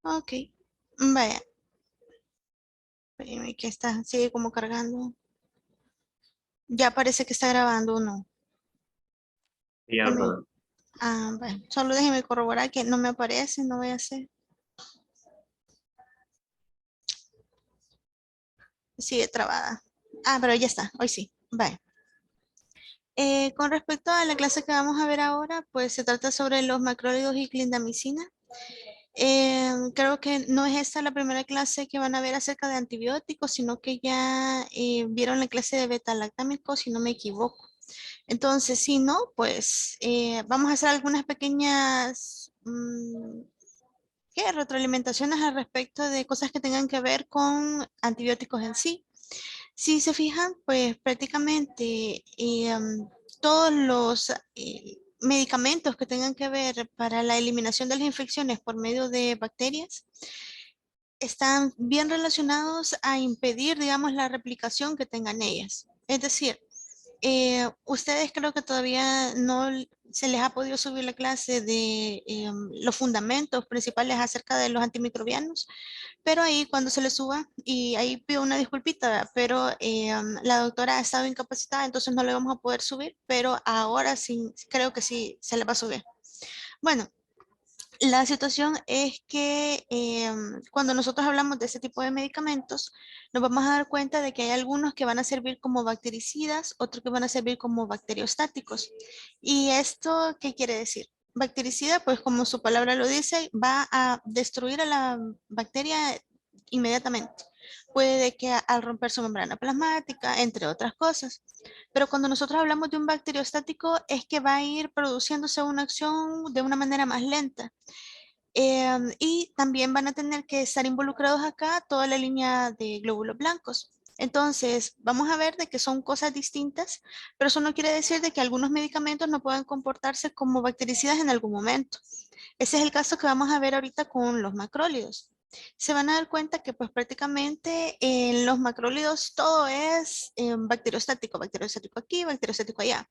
Ok. Vaya. Espérame que está, sigue como cargando. Ya parece que está grabando o no. Ya, O no. perdón. Ah, bueno. Solo déjeme corroborar que no me aparece, no voy a hacer. Sigue trabada. Ah, pero ya está. Hoy sí. Vaya. Con respecto a la clase que vamos a ver ahora, pues se trata sobre los macrólidos y clindamicina. Creo que no es esta la primera clase que van a ver acerca de antibióticos, sino que ya vieron la clase de beta-lactámicos, si no me equivoco. Entonces, si no, pues vamos a hacer algunas pequeñas ¿qué? Retroalimentaciones al respecto de cosas que tengan que ver con antibióticos en sí. Si se fijan, pues prácticamente todos los medicamentos que tengan que ver para la eliminación de las infecciones por medio de bacterias están bien relacionados a impedir, digamos, la replicación que tengan ellas. Es decir, ustedes creo que todavía no se les ha podido subir la clase de los fundamentos principales acerca de los antimicrobianos, pero ahí cuando se le suba, y ahí pido una disculpita, ¿verdad? Pero la doctora ha estado incapacitada, entonces no le vamos a poder subir, pero ahora sí, creo que sí se le va a subir. Bueno, la situación es que cuando nosotros hablamos de este tipo de medicamentos, nos vamos a dar cuenta de que hay algunos que van a servir como bactericidas, otros que van a servir como bacteriostáticos. ¿Y esto qué quiere decir? Bactericida, pues como su palabra lo dice, va a destruir a la bacteria inmediatamente. Puede que al romper su membrana plasmática, entre otras cosas. Pero cuando nosotros hablamos de un bacteriostático, es que va a ir produciéndose una acción de una manera más lenta. Y también van a tener que estar involucrados acá toda la línea de glóbulos blancos. Entonces, vamos a ver de que son cosas distintas, pero eso no quiere decir de que algunos medicamentos no puedan comportarse como bactericidas en algún momento. Ese es el caso que vamos a ver ahorita con los macrólidos. Se van a dar cuenta que pues prácticamente en los macrólidos todo es bacteriostático aquí, bacteriostático allá.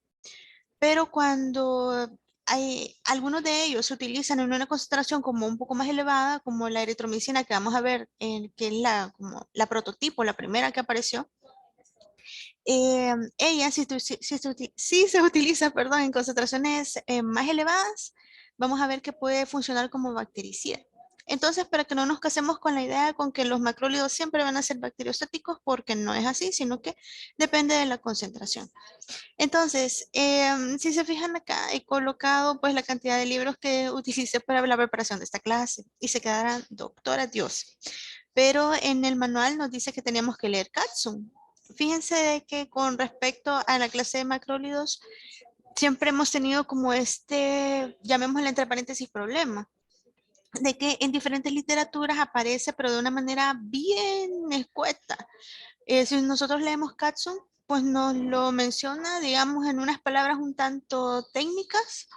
Pero cuando algunos de ellos se utilizan en una concentración como un poco más elevada, como la eritromicina que vamos a ver, que es como la prototipo, la primera que apareció, ella si se utiliza, perdón, en concentraciones más elevadas, vamos a ver que puede funcionar como bactericida. Entonces, para que no nos casemos con la idea con que los macrólidos siempre van a ser bacteriostáticos, porque no es así, sino que depende de la concentración. Entonces, si se fijan acá, he colocado pues la cantidad de libros que utilicé para la preparación de esta clase y se quedarán, doctora Dios. Pero en el manual nos dice que teníamos que leer Katsun. Fíjense de que con respecto a la clase de macrólidos, siempre hemos tenido como llamémosle entre paréntesis, problema, de que en diferentes literaturas aparece, pero de una manera bien escueta. Si nosotros leemos Katsun, pues nos lo menciona, digamos, en unas palabras un tanto técnicas.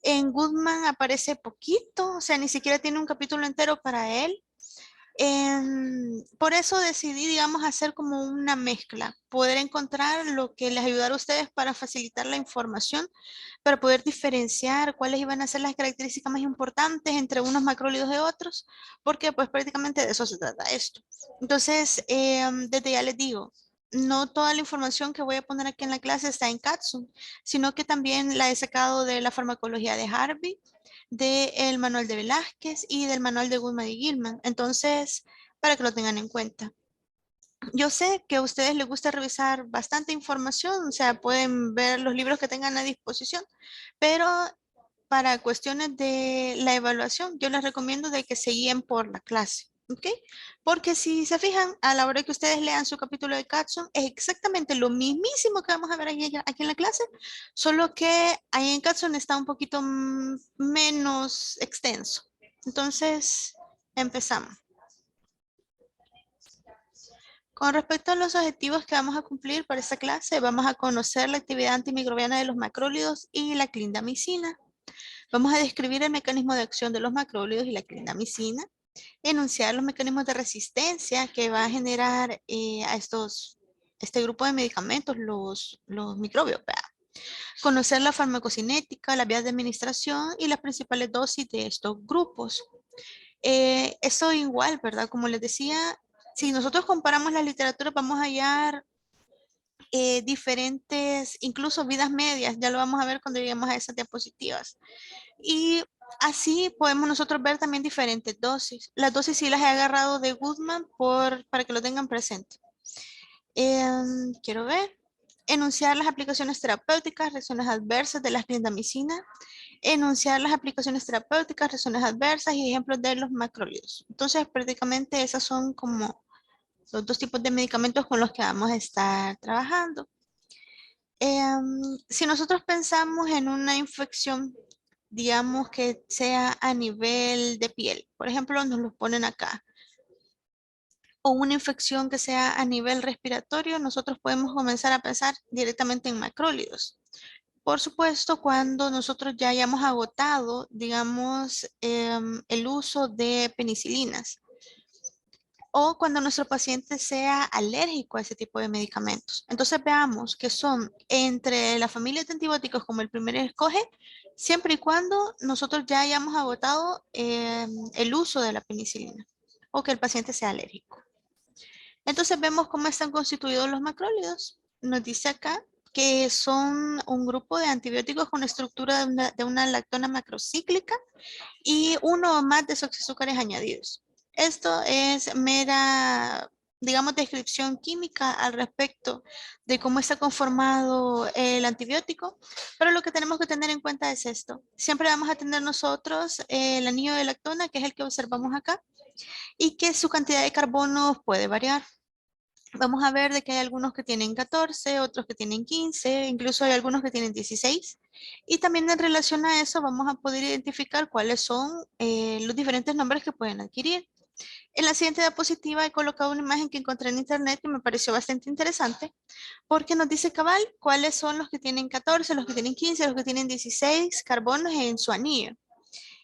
En Goodman aparece poquito, o sea, ni siquiera tiene un capítulo entero para él. Por eso decidí, digamos, hacer como una mezcla, poder encontrar lo que les ayudara a ustedes para facilitar la información, para poder diferenciar cuáles iban a ser las características más importantes entre unos macrólidos de otros, porque pues prácticamente de eso se trata esto. Entonces, desde ya les digo, no toda la información que voy a poner aquí en la clase está en Katsun, sino que también la he sacado de la farmacología de Harvey, del manual de Velázquez y del manual de Goodman y Gilman. Entonces, para que lo tengan en cuenta. Yo sé que a ustedes les gusta revisar bastante información, o sea, pueden ver los libros que tengan a disposición, pero para cuestiones de la evaluación, yo les recomiendo de que se guíen por la clase, ¿ok? Porque si se fijan, a la hora que ustedes lean su capítulo de Catson, es exactamente lo mismísimo que vamos a ver aquí en la clase, solo que ahí en Catson está un poquito menos extenso. Entonces, empezamos. Con respecto a los objetivos que vamos a cumplir para esta clase, vamos a conocer la actividad antimicrobiana de los macrólidos y la clindamicina. Vamos a describir el mecanismo de acción de los macrólidos y la clindamicina, enunciar los mecanismos de resistencia que va a generar a este grupo de medicamentos, los microbios, ¿verdad? Conocer la farmacocinética, las vías de administración y las principales dosis de estos grupos. Eso igual, ¿verdad? Como les decía, si nosotros comparamos la literatura, vamos a hallar diferentes, incluso vidas medias, ya lo vamos a ver cuando lleguemos a esas diapositivas. Y así podemos nosotros ver también diferentes dosis. Las dosis sí las he agarrado de Goodman para que lo tengan presente. Quiero ver. Enunciar las aplicaciones terapéuticas, reacciones adversas de la clindamicina. Enunciar las aplicaciones terapéuticas, reacciones adversas y ejemplos de los macrólidos. Entonces, prácticamente esas son como los dos tipos de medicamentos con los que vamos a estar trabajando. Si nosotros pensamos en una infección, digamos que sea a nivel de piel, por ejemplo, nos lo ponen acá, o una infección que sea a nivel respiratorio, nosotros podemos comenzar a pensar directamente en macrólidos. Por supuesto, cuando nosotros ya hayamos agotado, digamos, el uso de penicilinas o cuando nuestro paciente sea alérgico a ese tipo de medicamentos. Entonces veamos que son entre la familia de antibióticos como el primer escoge, siempre y cuando nosotros ya hayamos agotado el uso de la penicilina o que el paciente sea alérgico. Entonces vemos cómo están constituidos los macrólidos. Nos dice acá que son un grupo de antibióticos con estructura de una lactona macrocíclica y uno o más desoxizúcares añadidos. Esto es mera, digamos, descripción química al respecto de cómo está conformado el antibiótico, pero lo que tenemos que tener en cuenta es esto. Siempre vamos a tener nosotros el anillo de lactona, que es el que observamos acá, y que su cantidad de carbono puede variar. Vamos a ver de que hay algunos que tienen 14, otros que tienen 15, incluso hay algunos que tienen 16. Y también en relación a eso vamos a poder identificar cuáles son los diferentes nombres que pueden adquirir. En la siguiente diapositiva he colocado una imagen que encontré en internet que me pareció bastante interesante porque nos dice cabal cuáles son los que tienen 14, los que tienen 15, los que tienen 16 carbonos en su anillo.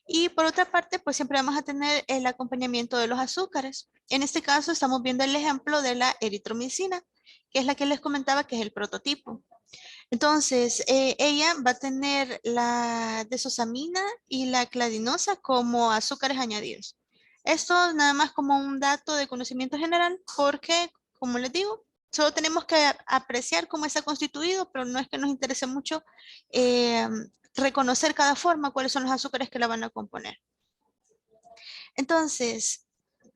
Y por otra parte, pues siempre vamos a tener el acompañamiento de los azúcares. En este caso estamos viendo el ejemplo de la eritromicina, que es la que les comentaba que es el prototipo. Entonces, ella va a tener la desosamina y la cladinosa como azúcares añadidos. Esto nada más como un dato de conocimiento general, porque, como les digo, solo tenemos que apreciar cómo está constituido, pero no es que nos interese mucho eh, reconocer cada forma, cuáles son los azúcares que la van a componer. Entonces,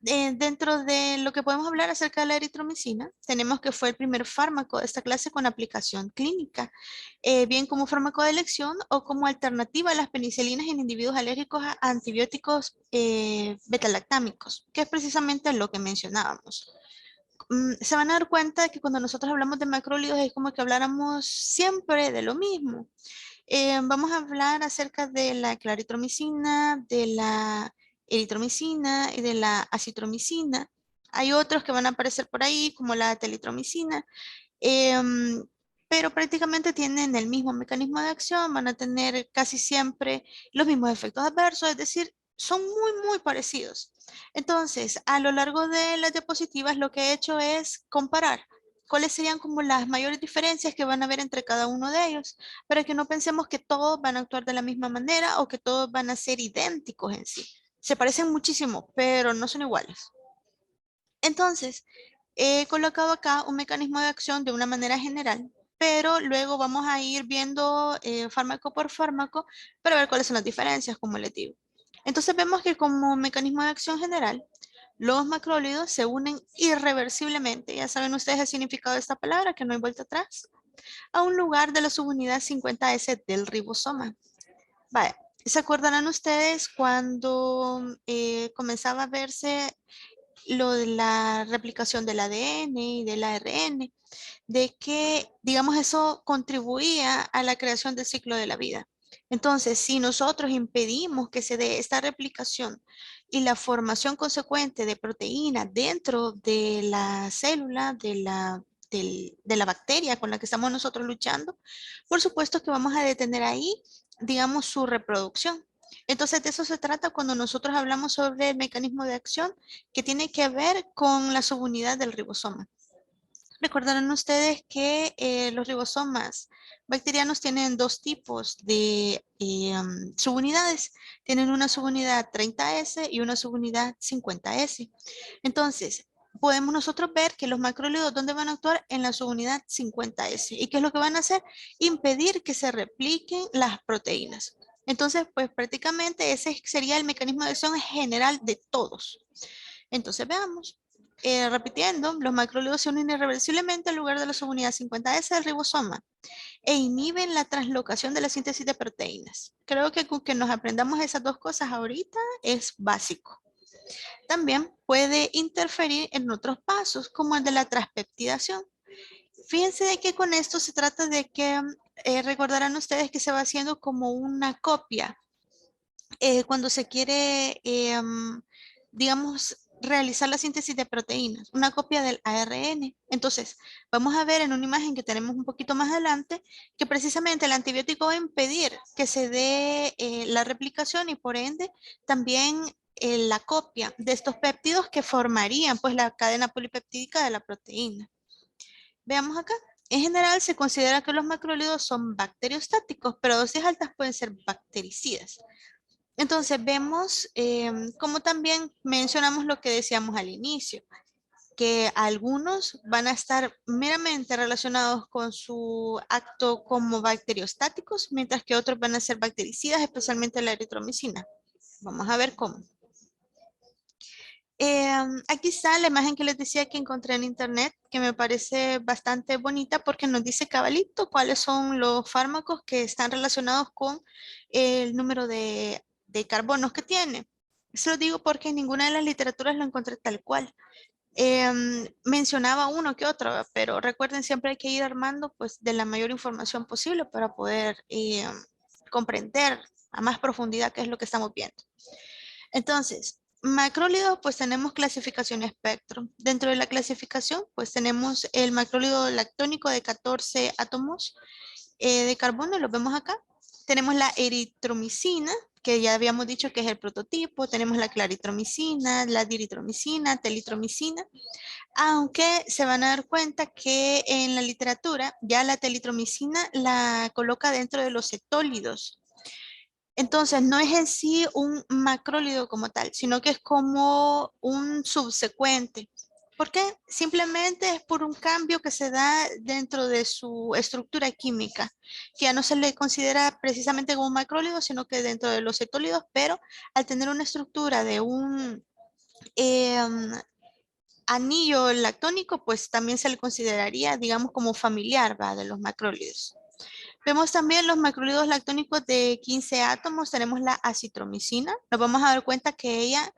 dentro de lo que podemos hablar acerca de la eritromicina, tenemos que fue el primer fármaco de esta clase con aplicación clínica, bien como fármaco de elección o como alternativa a las penicilinas en individuos alérgicos a antibióticos betalactámicos, que es precisamente lo que mencionábamos. Se van a dar cuenta de que cuando nosotros hablamos de macrólidos es como que habláramos siempre de lo mismo. Vamos a hablar acerca de la claritromicina, de la eritromicina y de la acitromicina. Hay otros que van a aparecer por ahí, como la telitromicina, em, pero prácticamente tienen el mismo mecanismo de acción, van a tener casi siempre los mismos efectos adversos, es decir, son muy parecidos. Entonces, a lo largo de las diapositivas, lo que he hecho es comparar cuáles serían como las mayores diferencias que van a haber entre cada uno de ellos, para que no pensemos que todos van a actuar de la misma manera o que todos van a ser idénticos en sí. Se parecen muchísimo, pero no son iguales. Entonces, he colocado acá un mecanismo de acción de una manera general, pero luego vamos a ir viendo fármaco por fármaco para ver cuáles son las diferencias, como les digo. Entonces vemos que como mecanismo de acción general, los macrólidos se unen irreversiblemente, ya saben ustedes el significado de esta palabra, que no hay vuelta atrás, a un lugar de la subunidad 50S del ribosoma. Vale. ¿Se acordarán ustedes cuando comenzaba a verse lo de la replicación del ADN y del ARN, de que, digamos, eso contribuía a la creación del ciclo de la vida? Entonces, si nosotros impedimos que se dé esta replicación y la formación consecuente de proteínas dentro de la célula, de la bacteria con la que estamos nosotros luchando, por supuesto que vamos a detener ahí, digamos, su reproducción. Entonces, de eso se trata cuando nosotros hablamos sobre el mecanismo de acción que tiene que ver con la subunidad del ribosoma. Recordarán ustedes que los ribosomas bacterianos tienen dos tipos de subunidades. Tienen una subunidad 30S y una subunidad 50S. Entonces, podemos nosotros ver que los macrólidos, ¿dónde van a actuar? En la subunidad 50S. ¿Y qué es lo que van a hacer? Impedir que se repliquen las proteínas. Entonces, pues prácticamente ese sería el mecanismo de acción general de todos. Entonces, veamos. Repitiendo, los macrólidos se unen irreversiblemente al lugar de la subunidad 50S del ribosoma e inhiben la translocación de la síntesis de proteínas. Creo que con que nos aprendamos esas dos cosas ahorita es básico. También puede interferir en otros pasos, como el de la transpeptidación. Fíjense de que con esto se trata de que recordarán ustedes que se va haciendo como una copia cuando se quiere, digamos, realizar la síntesis de proteínas, una copia del ARN. Entonces, vamos a ver en una imagen que tenemos un poquito más adelante que precisamente el antibiótico va a impedir que se dé la replicación y por ende también la copia de estos péptidos que formarían pues la cadena polipeptídica de la proteína. Veamos acá. En general se considera que los macrólidos son bacteriostáticos, pero a dosis altas pueden ser bactericidas. Entonces vemos como también mencionamos lo que decíamos al inicio, que algunos van a estar meramente relacionados con su acto como bacteriostáticos, mientras que otros van a ser bactericidas, especialmente la eritromicina. Vamos a ver cómo. Aquí está la imagen que les decía que encontré en internet, que me parece bastante bonita porque nos dice cabalito cuáles son los fármacos que están relacionados con el número de carbonos que tiene. Eso lo digo porque en ninguna de las literaturas lo encontré tal cual. Mencionaba uno que otro, pero recuerden siempre hay que ir armando pues de la mayor información posible para poder comprender a más profundidad qué es lo que estamos viendo. Entonces, macrólidos, pues tenemos clasificación espectro. Dentro de la clasificación, pues tenemos el macrólido lactónico de 14 átomos de carbono, lo vemos acá. Tenemos la eritromicina, que ya habíamos dicho que es el prototipo. Tenemos la claritromicina, la diritromicina, telitromicina. Aunque se van a dar cuenta que en la literatura ya la telitromicina la coloca dentro de los cetólidos. Entonces, no es en sí un macrólido como tal, sino que es como un subsecuente. ¿Por qué? Simplemente es por un cambio que se da dentro de su estructura química, que ya no se le considera precisamente como un macrólido, sino que dentro de los cetólidos, pero al tener una estructura de un anillo lactónico, pues también se le consideraría, digamos, como familiar, ¿va? De los macrólidos. Vemos también los macrólidos lactónicos de 15 átomos. Tenemos la acitromicina. Nos vamos a dar cuenta que ella,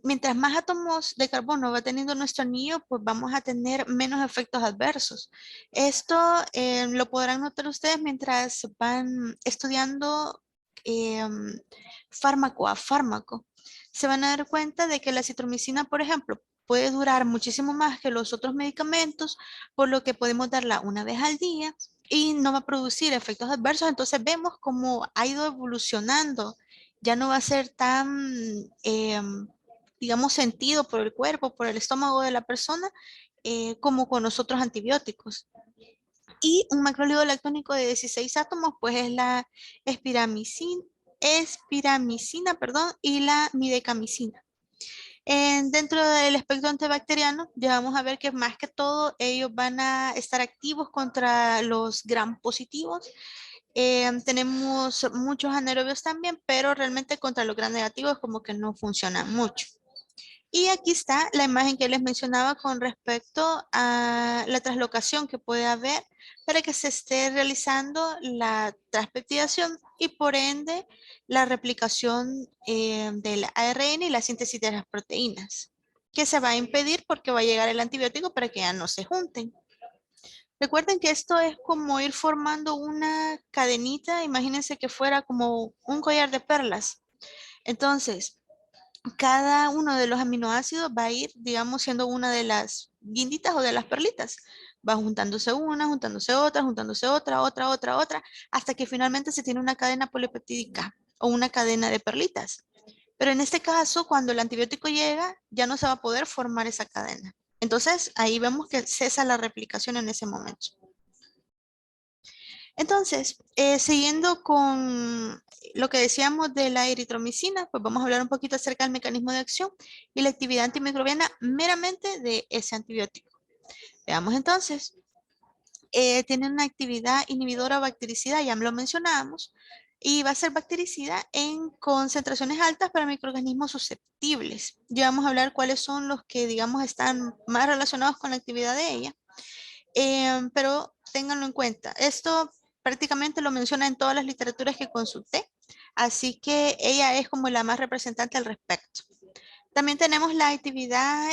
mientras más átomos de carbono va teniendo nuestro anillo, pues vamos a tener menos efectos adversos. Esto lo podrán notar ustedes mientras van estudiando fármaco a fármaco. Se van a dar cuenta de que la acitromicina, por ejemplo, puede durar muchísimo más que los otros medicamentos, por lo que podemos darla una vez al día y no va a producir efectos adversos. Entonces vemos cómo ha ido evolucionando. Ya no va a ser tan, digamos, sentido por el cuerpo, por el estómago de la persona, como con los otros antibióticos. Y un macrólido lactónico de 16 átomos, pues es la espiramicina, perdón, y la midecamicina. Dentro del espectro antibacteriano, ya vamos a ver que más que todo ellos van a estar activos contra los gram positivos. Tenemos muchos anaerobios también, pero realmente contra los gram negativos como que no funcionan mucho. Y aquí está la imagen que les mencionaba con respecto a la translocación que puede haber para que se esté realizando la transpeptidación y por ende la replicación del ARN y la síntesis de las proteínas, que se va a impedir porque va a llegar el antibiótico para que ya no se junten. Recuerden que esto es como ir formando una cadenita, imagínense que fuera como un collar de perlas. Entonces, cada uno de los aminoácidos va a ir, digamos, siendo una de las guinditas o de las perlitas. Va juntándose una, juntándose otra, otra, hasta que finalmente se tiene una cadena polipeptídica o una cadena de perlitas. Pero en este caso, cuando el antibiótico llega, ya no se va a poder formar esa cadena. Entonces, ahí vemos que cesa la replicación en ese momento. Entonces, siguiendo con lo que decíamos de la eritromicina, pues vamos a hablar un poquito acerca del mecanismo de acción y la actividad antimicrobiana meramente de ese antibiótico. Veamos entonces, tiene una actividad inhibidora bactericida, ya lo mencionábamos, y va a ser bactericida en concentraciones altas para microorganismos susceptibles. Ya vamos a hablar cuáles son los que, digamos, están más relacionados con la actividad de ella. Pero ténganlo en cuenta. Esto prácticamente lo menciona en todas las literaturas que consulté, así que ella es como la más representante al respecto. También tenemos la actividad,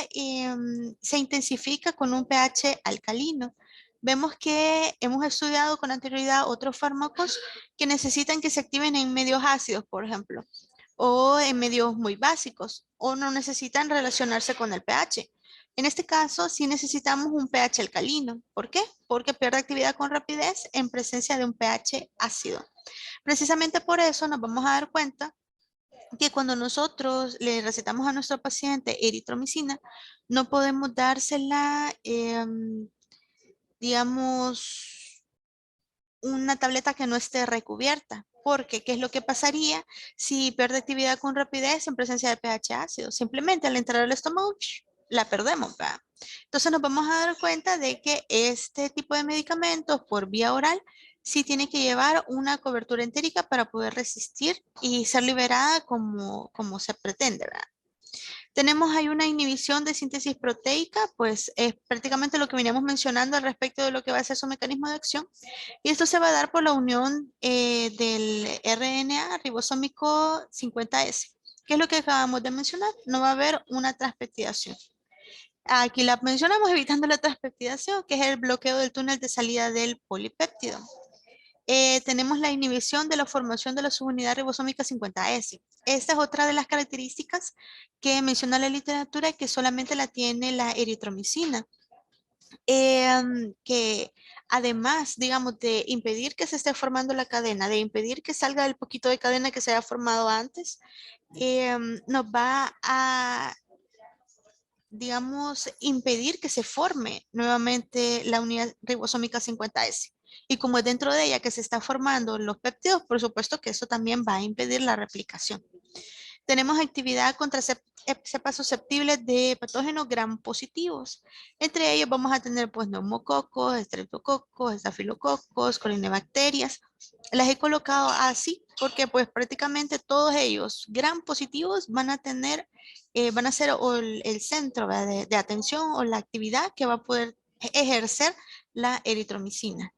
se intensifica con un pH alcalino. Vemos que hemos estudiado con anterioridad otros fármacos que necesitan que se activen en medios ácidos, por ejemplo, o en medios muy básicos, o no necesitan relacionarse con el pH. En este caso, sí necesitamos un pH alcalino. ¿Por qué? Porque pierde actividad con rapidez en presencia de un pH ácido. Precisamente por eso nos vamos a dar cuenta que cuando nosotros le recetamos a nuestro paciente eritromicina, no podemos dársela, digamos, una tableta que no esté recubierta. Porque, ¿qué es lo que pasaría si pierde actividad con rapidez en presencia de pH ácido? Simplemente al entrar al estómago, la perdemos, ¿verdad? Entonces nos vamos a dar cuenta de que este tipo de medicamentos por vía oral sí tiene que llevar una cobertura entérica para poder resistir y ser liberada como se pretende, ¿verdad? Tenemos ahí una inhibición de síntesis proteica, pues es prácticamente lo que veníamos mencionando al respecto de lo que va a ser su mecanismo de acción. Y esto se va a dar por la unión del RNA ribosómico 50S. ¿Qué es lo que acabamos de mencionar? No va a haber una transpeptidación. Aquí la mencionamos evitando la transpeptidación, que es el bloqueo del túnel de salida del polipéptido. Tenemos la inhibición de la formación de la subunidad ribosómica 50S. Esta es otra de las características que menciona la literatura que solamente la tiene la eritromicina. Que además, digamos, de impedir que se esté formando la cadena, de impedir que salga el poquito de cadena que se haya formado antes, nos va a, digamos, impedir que se forme nuevamente la unidad ribosómica 50S. Y como es dentro de ella que se está formando los péptidos, por supuesto que eso también va a impedir la replicación. Tenemos actividad contra cepas susceptibles de patógenos gram positivos. Entre ellos vamos a tener pues neumococos, estreptococos, estafilococos, colinebacterias. Las he colocado así porque pues prácticamente todos ellos gram positivos van a tener, van a ser el centro de atención o la actividad que va a poder ejercer la eritromicina.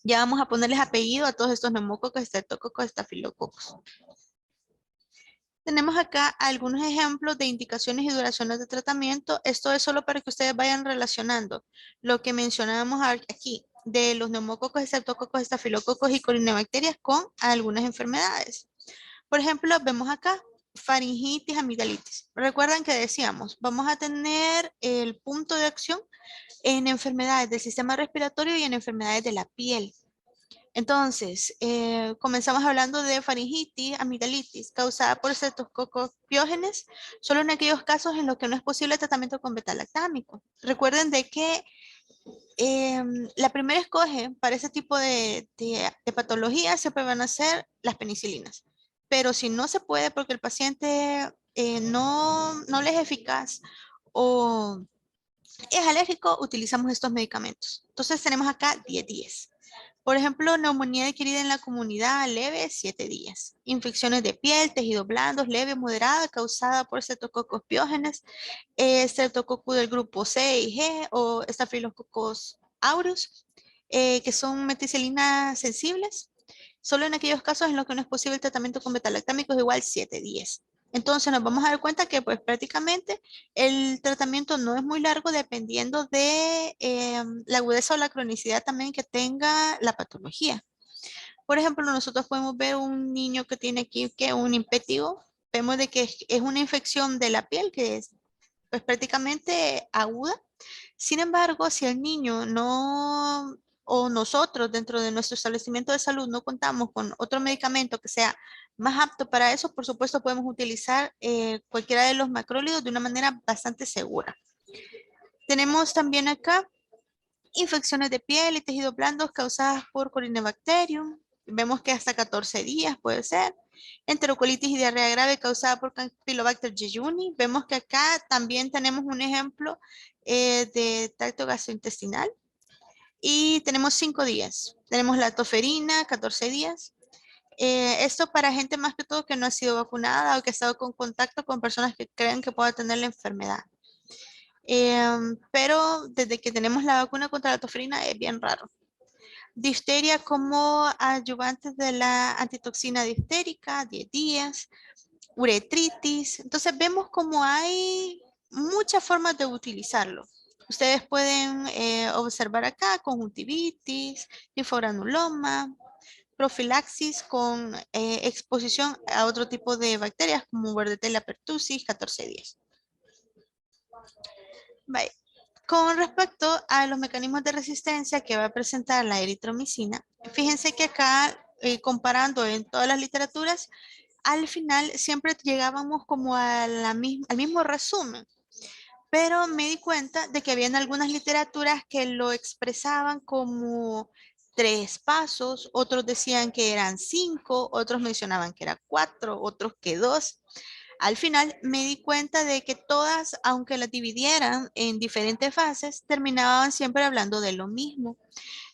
Ya vamos a ponerles apellido a todos estos neumococos, estreptococos, estafilococos. Tenemos acá algunos ejemplos de indicaciones y duraciones de tratamiento. Esto es solo para que ustedes vayan relacionando lo que mencionábamos aquí de los neumococos, estreptococos, estafilococos y colinebacterias con algunas enfermedades. Por ejemplo, vemos acá faringitis, amigdalitis. Recuerdan que decíamos, vamos a tener el punto de acción en enfermedades del sistema respiratorio y en enfermedades de la piel. Entonces, comenzamos hablando de faringitis, amigdalitis, causada por estreptococos piógenes, solo en aquellos casos en los que no es posible el tratamiento con betalactámico. Recuerden de que la primera escoge para ese tipo de patologías siempre van a ser las penicilinas. Pero si no se puede porque el paciente no le es eficaz o es alérgico, utilizamos estos medicamentos. Entonces tenemos acá 10 días. Por ejemplo, neumonía adquirida en la comunidad leve, 7 días. Infecciones de piel, tejidos blandos, leve, moderada, causada por streptococos piógenes, streptococcus del grupo C y G o Staphylococcus aureus, que son meticilina sensibles. Solo en aquellos casos en los que no es posible el tratamiento con betalactámicos, igual 7 días. Entonces nos vamos a dar cuenta que pues prácticamente el tratamiento no es muy largo dependiendo de la agudeza o la cronicidad también que tenga la patología. Por ejemplo, nosotros podemos ver un niño que tiene aquí que un impetigo, vemos de que es una infección de la piel que es pues prácticamente aguda. Sin embargo, si el niño no, o nosotros dentro de nuestro establecimiento de salud no contamos con otro medicamento que sea más apto para eso, por supuesto podemos utilizar cualquiera de los macrólidos de una manera bastante segura. Tenemos también acá Infecciones de piel y tejidos blandos causadas por Corynebacterium. Vemos que hasta 14 días puede ser. Enterocolitis y diarrea grave causada por Campylobacter jejuni. Vemos que acá también tenemos un ejemplo de tracto gastrointestinal. Y tenemos 5 días. Tenemos la toferina, 14 días. Esto para gente más que todo que no ha sido vacunada o que ha estado con contacto con personas que creen que pueda tener la enfermedad. Pero desde que tenemos la vacuna contra la toferina es bien raro. Difteria como ayudantes de la antitoxina diftérica, 10 días. Uretritis. Entonces vemos como hay muchas formas de utilizarlo. Ustedes pueden observar acá conjuntivitis, linfogranuloma, profilaxis con exposición a otro tipo de bacterias como Bordetella pertussis, 14 días. Bye. Con respecto a los mecanismos de resistencia que va a presentar la eritromicina, fíjense que acá, comparando en todas las literaturas, al final siempre llegábamos como a al mismo resumen, pero me di cuenta de que habían algunas literaturas que lo expresaban como 3 pasos, otros decían que eran 5, otros mencionaban que era 4, otros que 2. Al final me di cuenta de que todas, aunque las dividieran en diferentes fases, terminaban siempre hablando de lo mismo.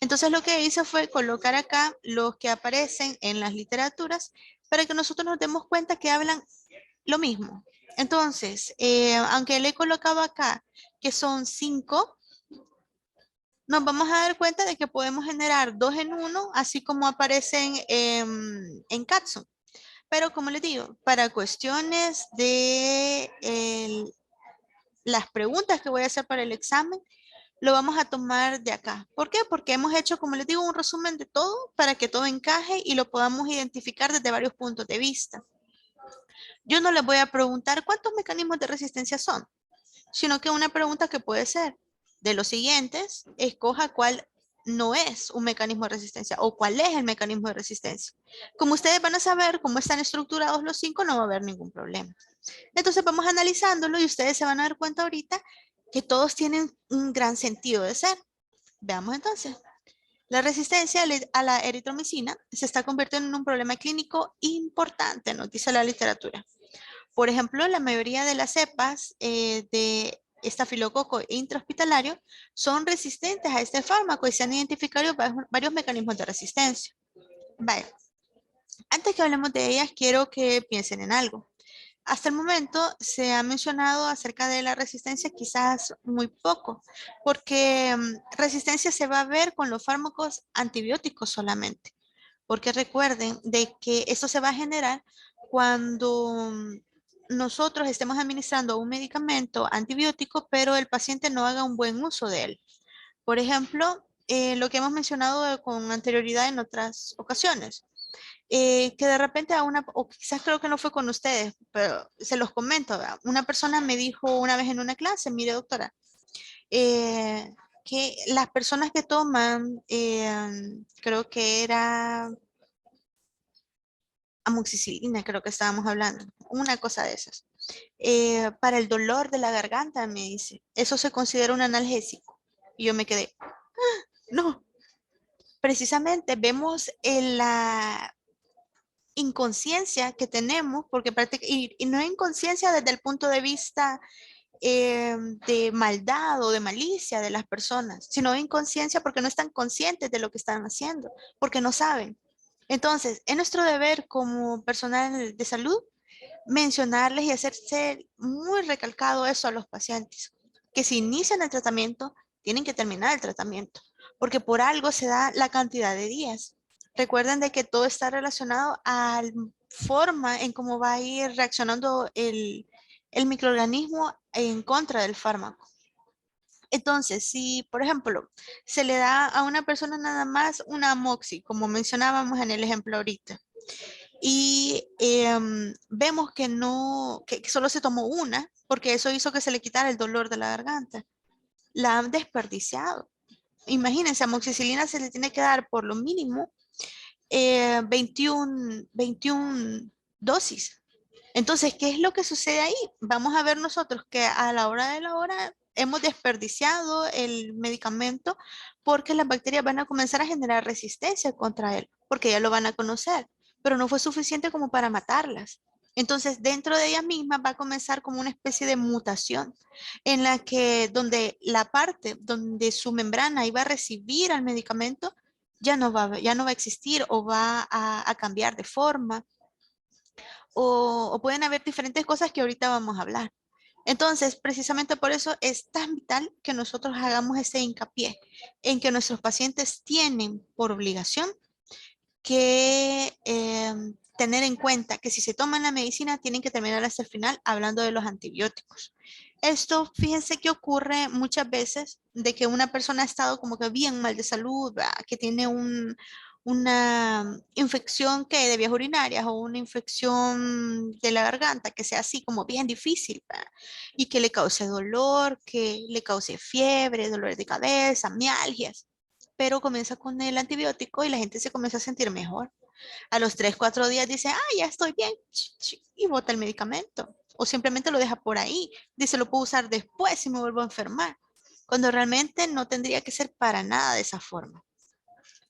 Entonces lo que hice fue colocar acá los que aparecen en las literaturas para que nosotros nos demos cuenta que hablan lo mismo. Entonces, aunque le he colocado acá que son 5, nos vamos a dar cuenta de que podemos generar 2 en 1, así como aparecen en Katsu. Pero como les digo, para cuestiones de las preguntas que voy a hacer para el examen, lo vamos a tomar de acá. ¿Por qué? Porque hemos hecho, como les digo, un resumen de todo para que todo encaje y lo podamos identificar desde varios puntos de vista. Yo no les voy a preguntar cuántos mecanismos de resistencia son, sino que una pregunta que puede ser de los siguientes, escoja cuál no es un mecanismo de resistencia o cuál es el mecanismo de resistencia. Como ustedes van a saber cómo están estructurados los 5, no va a haber ningún problema. Entonces vamos analizándolo y ustedes se van a dar cuenta ahorita que todos tienen un gran sentido de ser. Veamos entonces. La resistencia a la eritromicina se está convirtiendo en un problema clínico importante, nos dice la literatura. Por ejemplo, la mayoría de las cepas de estafilococo intrahospitalario son resistentes a este fármaco y se han identificado varios mecanismos de resistencia. Vale. Antes que hablemos de ellas, quiero que piensen en algo. Hasta el momento se ha mencionado acerca de la resistencia quizás muy poco, porque resistencia se va a ver con los fármacos antibióticos solamente. Porque recuerden de que esto se va a generar cuando nosotros estemos administrando un medicamento antibiótico, pero el paciente no haga un buen uso de él. Por ejemplo, lo que hemos mencionado con anterioridad en otras ocasiones, que de repente a una, o quizás creo que no fue con ustedes, pero se los comento, ¿verdad? Una persona me dijo una vez en una clase, mire doctora, que las personas que toman, creo que era amoxicilina, creo que estábamos hablando, una cosa de esas. Para el dolor de la garganta, me dice, eso se considera un analgésico. Y yo me quedé, no, precisamente vemos en la inconsciencia que tenemos, porque y no inconsciencia desde el punto de vista de maldad o de malicia de las personas, sino inconsciencia porque no están conscientes de lo que están haciendo, porque no saben. Entonces, es nuestro deber como personal de salud mencionarles y hacerse muy recalcado eso a los pacientes, que si inician el tratamiento, tienen que terminar el tratamiento, porque por algo se da la cantidad de días. Recuerden de que todo está relacionado a la forma en cómo va a ir reaccionando el microorganismo en contra del fármaco. Entonces, si, por ejemplo, se le da a una persona nada más una amoxi, como mencionábamos en el ejemplo ahorita, y vemos que no, que solo se tomó una, porque eso hizo que se le quitara el dolor de la garganta. La han desperdiciado. Imagínense, amoxicilina se le tiene que dar por lo mínimo 21 dosis. Entonces, ¿qué es lo que sucede ahí? Vamos a ver nosotros que a la hora de la hora hemos desperdiciado el medicamento porque las bacterias van a comenzar a generar resistencia contra él, porque ya lo van a conocer, pero no fue suficiente como para matarlas. Entonces, dentro de ellas mismas va a comenzar como una especie de mutación en la que donde la parte donde su membrana iba a recibir al medicamento ya no va a existir o va a cambiar de forma o pueden haber diferentes cosas que ahorita vamos a hablar. Entonces, precisamente por eso es tan vital que nosotros hagamos ese hincapié en que nuestros pacientes tienen por obligación que tener en cuenta que si se toman la medicina tienen que terminar hasta el final hablando de los antibióticos. Esto, fíjense que ocurre muchas veces de que una persona ha estado como que bien mal de salud, ¿verdad? Que tiene una infección que de vías urinarias o una infección de la garganta que sea así como bien difícil, ¿verdad? Y que le cause dolor, que le cause fiebre, dolores de cabeza, mialgias, pero comienza con el antibiótico y la gente se comienza a sentir mejor. A los 3 4 días dice, ah, ya estoy bien, y bota el medicamento. O simplemente lo deja por ahí. Dice, lo puedo usar después si me vuelvo a enfermar. Cuando realmente no tendría que ser para nada de esa forma.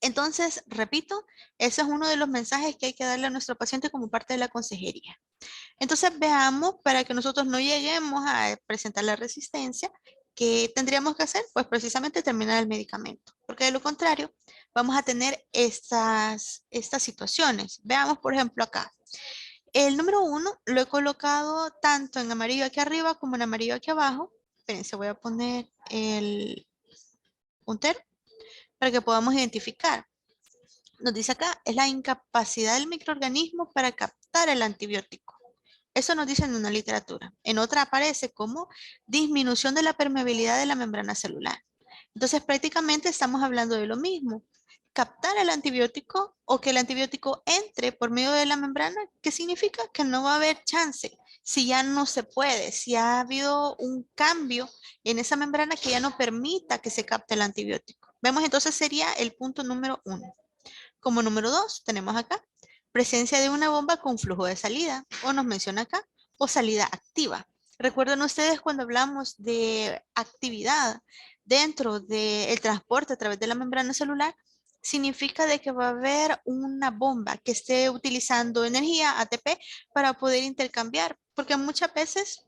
Entonces, repito, ese es uno de los mensajes que hay que darle a nuestro paciente como parte de la consejería. Entonces, veamos, para que nosotros no lleguemos a presentar la resistencia, ¿qué tendríamos que hacer? Pues precisamente terminar el medicamento, porque de lo contrario, vamos a tener estas situaciones. Veamos, por ejemplo, acá. El número 1 lo he colocado tanto en amarillo aquí arriba como en amarillo aquí abajo. Espérense, voy a poner el puntero para que podamos identificar. Nos dice acá, es la incapacidad del microorganismo para captar el antibiótico. Eso nos dice en una literatura. En otra aparece como disminución de la permeabilidad de la membrana celular. Entonces prácticamente estamos hablando de lo mismo. Captar el antibiótico o que el antibiótico entre por medio de la membrana, ¿qué significa? Que no va a haber chance. Si ya no se puede, si ha habido un cambio en esa membrana que ya no permita que se capte el antibiótico. Vemos entonces sería el punto número 1. Como número 2 tenemos acá presencia de una bomba con flujo de salida, o nos menciona acá, o salida activa. Recuerden ustedes cuando hablamos de actividad dentro del transporte a través de la membrana celular, significa de que va a haber una bomba que esté utilizando energía ATP para poder intercambiar, porque muchas veces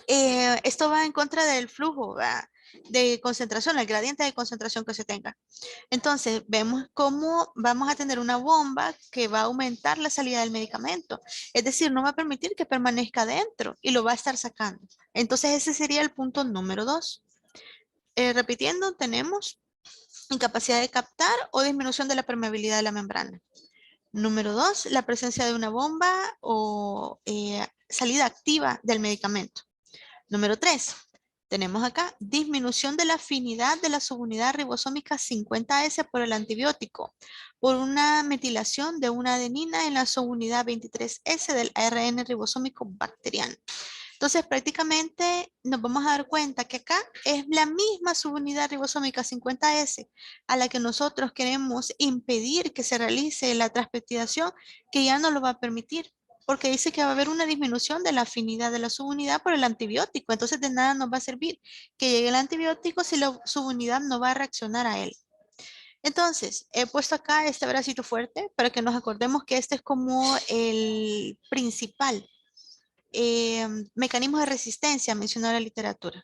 esto va en contra del flujo, ¿verdad? De concentración, el gradiente de concentración que se tenga. Entonces, vemos cómo vamos a tener una bomba que va a aumentar la salida del medicamento. Es decir, no va a permitir que permanezca dentro y lo va a estar sacando. Entonces, ese sería el punto número 2. Repitiendo, tenemos incapacidad de captar o disminución de la permeabilidad de la membrana. Número 2, la presencia de una bomba o salida activa del medicamento. Número 3, tenemos acá disminución de la afinidad de la subunidad ribosómica 50S por el antibiótico por una metilación de una adenina en la subunidad 23S del ARN ribosómico bacteriano. Entonces, prácticamente nos vamos a dar cuenta que acá es la misma subunidad ribosómica 50S a la que nosotros queremos impedir que se realice la transpeptidación, que ya no lo va a permitir, porque dice que va a haber una disminución de la afinidad de la subunidad por el antibiótico. Entonces, de nada nos va a servir que llegue el antibiótico si la subunidad no va a reaccionar a él. Entonces, he puesto acá este bracito fuerte para que nos acordemos que este es como el principal mecanismos de resistencia mencionó la literatura.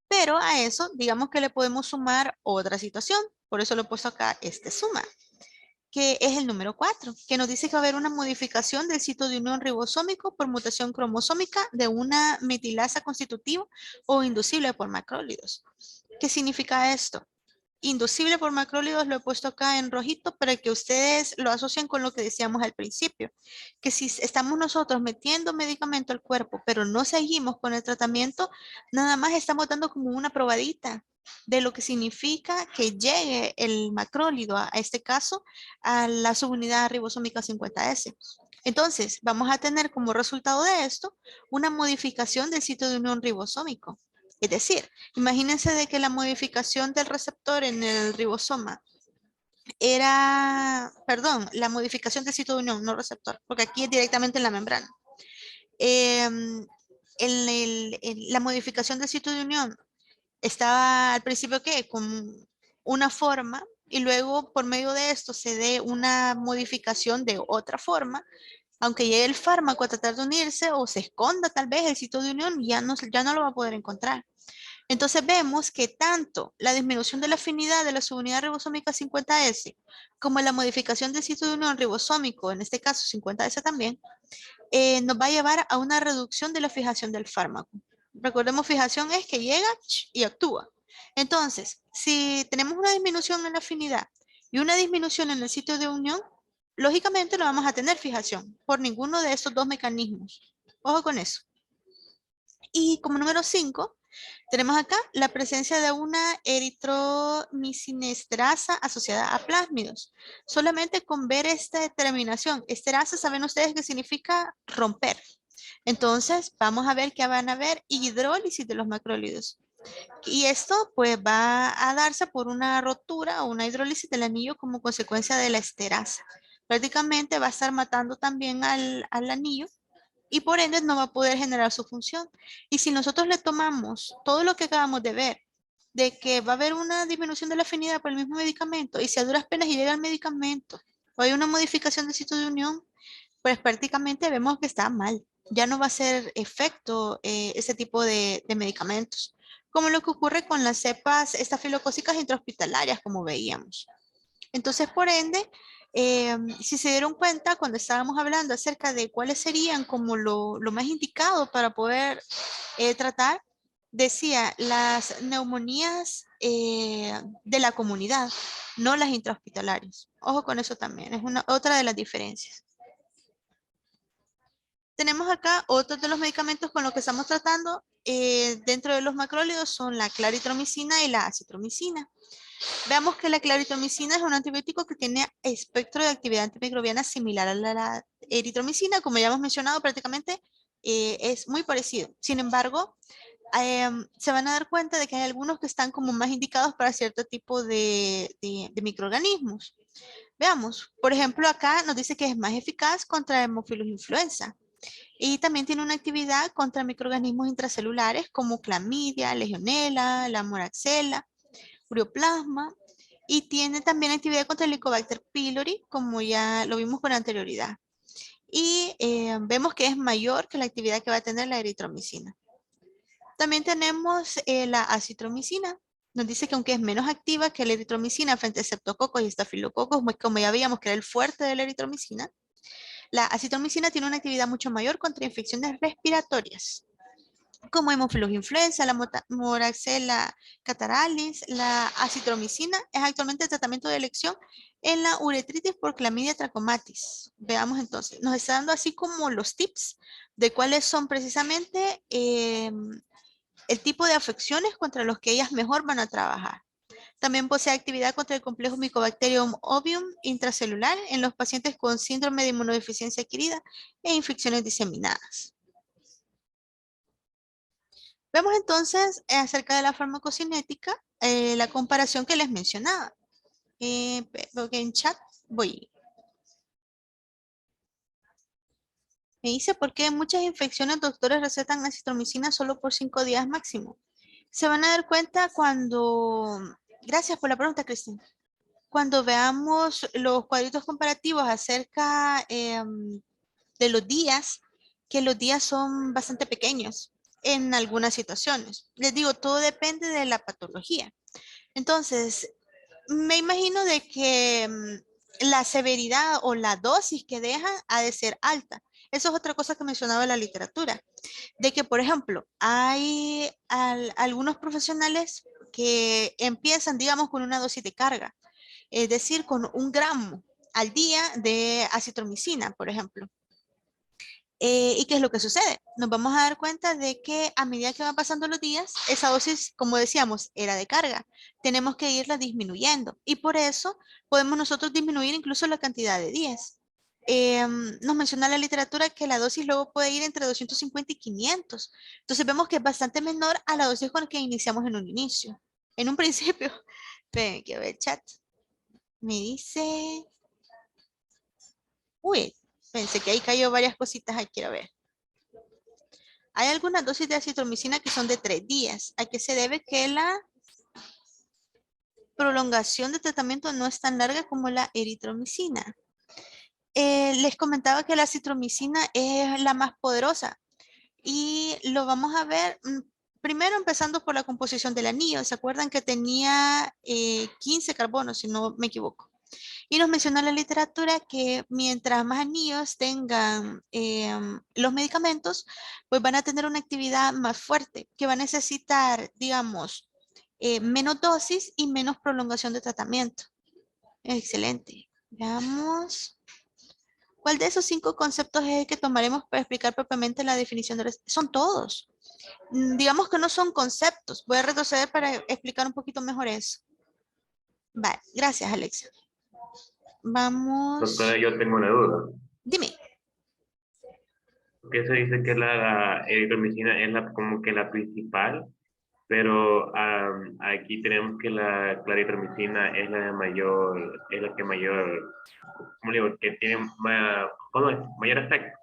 Pero a eso, digamos que le podemos sumar otra situación. Por eso lo he puesto acá, este suma, que es el número 4, que nos dice que va a haber una modificación del sitio de unión ribosómico por mutación cromosómica de una metilasa constitutiva o inducible por macrólidos. ¿Qué significa esto? Inducible por macrólidos lo he puesto acá en rojito para que ustedes lo asocien con lo que decíamos al principio, que si estamos nosotros metiendo medicamento al cuerpo, pero no seguimos con el tratamiento, nada más estamos dando como una probadita de lo que significa que llegue el macrólido, a este caso, a la subunidad ribosómica 50S. Entonces, vamos a tener como resultado de esto una modificación del sitio de unión ribosómico. Es decir, imagínense de que la modificación del receptor en el ribosoma era, perdón, la modificación del sitio de unión, no receptor, porque aquí es directamente en la membrana. Em, la modificación del sitio de unión estaba al principio ¿qué? Con una forma y luego por medio de esto se dé una modificación de otra forma, aunque llegue el fármaco a tratar de unirse o se esconda tal vez el sitio de unión, ya no lo va a poder encontrar. Entonces vemos que tanto la disminución de la afinidad de la subunidad ribosómica 50S como la modificación del sitio de unión ribosómico, en este caso 50S también, nos va a llevar a una reducción de la fijación del fármaco. Recordemos, fijación es que llega y actúa. Entonces, si tenemos una disminución en la afinidad y una disminución en el sitio de unión, lógicamente no vamos a tener fijación por ninguno de estos dos mecanismos. Ojo con eso. Y como número 5, tenemos acá la presencia de una eritromicinesterasa asociada a plásmidos. Solamente con ver esta determinación, esterasa, saben ustedes que significa romper. Entonces, vamos a ver que van a haber hidrólisis de los macrólidos. Y esto pues va a darse por una rotura o una hidrólisis del anillo como consecuencia de la esterasa. Prácticamente va a estar matando también al anillo y por ende no va a poder generar su función. Y si nosotros le tomamos todo lo que acabamos de ver, de que va a haber una disminución de la afinidad por el mismo medicamento, y si a duras penas llega el medicamento, o hay una modificación del sitio de unión, pues prácticamente vemos que está mal. Ya no va a ser efecto ese tipo de medicamentos, como lo que ocurre con las cepas estafilocócicas intrahospitalarias, como veíamos. Entonces, por ende, si se dieron cuenta cuando estábamos hablando acerca de cuáles serían como lo más indicado para poder tratar, decía las neumonías de la comunidad, no las intrahospitalarias. Ojo con eso también, es otra de las diferencias. Tenemos acá otros de los medicamentos con los que estamos tratando dentro de los macrólidos son la claritromicina y la acitromicina. Veamos que la claritromicina es un antibiótico que tiene espectro de actividad antimicrobiana similar a la eritromicina, como ya hemos mencionado, prácticamente es muy parecido. Sin embargo, se van a dar cuenta de que hay algunos que están como más indicados para cierto tipo de microorganismos. Veamos, por ejemplo, acá nos dice que es más eficaz contra Haemophilus influenza y también tiene una actividad contra microorganismos intracelulares como clamidia, legionela, la moraxella, ureoplasma y tiene también actividad contra el Helicobacter pylori, como ya lo vimos con anterioridad. Y vemos que es mayor que la actividad que va a tener la eritromicina. También tenemos la acitromicina. Nos dice que aunque es menos activa que la eritromicina frente a septococos y estafilococos, como ya veíamos que era el fuerte de la eritromicina, la acitromicina tiene una actividad mucho mayor contra infecciones respiratorias, como Haemophilus influenza, la Moraxella cataralis. La acitromicina es actualmente el tratamiento de elección en la uretritis por Clamidia trachomatis. Veamos entonces, nos está dando así como los tips de cuáles son precisamente el tipo de afecciones contra los que ellas mejor van a trabajar. También posee actividad contra el complejo Mycobacterium ovium intracelular en los pacientes con síndrome de inmunodeficiencia adquirida e infecciones diseminadas. Vemos entonces acerca de la farmacocinética la comparación que les mencionaba. Veo que en chat voy. Me dice por qué muchas infecciones doctores recetan acitromicina solo por 5 días máximo. Se van a dar cuenta cuando, gracias por la pregunta, Cristina, cuando veamos los cuadritos comparativos acerca de los días, que los días son bastante pequeños en algunas situaciones. Les digo, todo depende de la patología. Entonces, me imagino de que la severidad o la dosis que dejan ha de ser alta. Eso es otra cosa que mencionaba la literatura, de que, por ejemplo, hay algunos profesionales que empiezan, digamos, con una dosis de carga, es decir, con 1 gramo al día de acitromicina, por ejemplo. ¿Y qué es lo que sucede? Nos vamos a dar cuenta de que a medida que van pasando los días, esa dosis, como decíamos, era de carga. Tenemos que irla disminuyendo y por eso podemos nosotros disminuir incluso la cantidad de días. Nos menciona la literatura que la dosis luego puede ir entre 250 y 500. Entonces vemos que es bastante menor a la dosis con la que iniciamos en un inicio. En un principio, ven, que ver el chat. Me dice, uy, pensé que ahí cayó varias cositas, ahí quiero ver. Hay algunas dosis de acitromicina que son de 3 días. ¿A qué se debe que la prolongación de tratamiento no es tan larga como la eritromicina? Les comentaba que la acitromicina es la más poderosa y lo vamos a ver primero empezando por la composición del anillo. ¿Se acuerdan que tenía 15 carbonos, si no me equivoco? Y nos menciona la literatura que mientras más anillos tengan los medicamentos, pues van a tener una actividad más fuerte, que va a necesitar, digamos, menos dosis y menos prolongación de tratamiento. Excelente. Veamos. ¿Cuál de esos 5 conceptos es el que tomaremos para explicar propiamente la definición de Son todos. Digamos que no son conceptos. Voy a retroceder para explicar un poquito mejor eso. Vale, gracias, Alexa. Doctora, Vamos. yo tengo una duda. Dime. Porque se dice que la eritromicina es como que la principal, pero aquí tenemos que la eritromicina es la de mayor, es la que mayor, ¿cómo le digo? Que tiene ¿cómo es? Mayor efecto.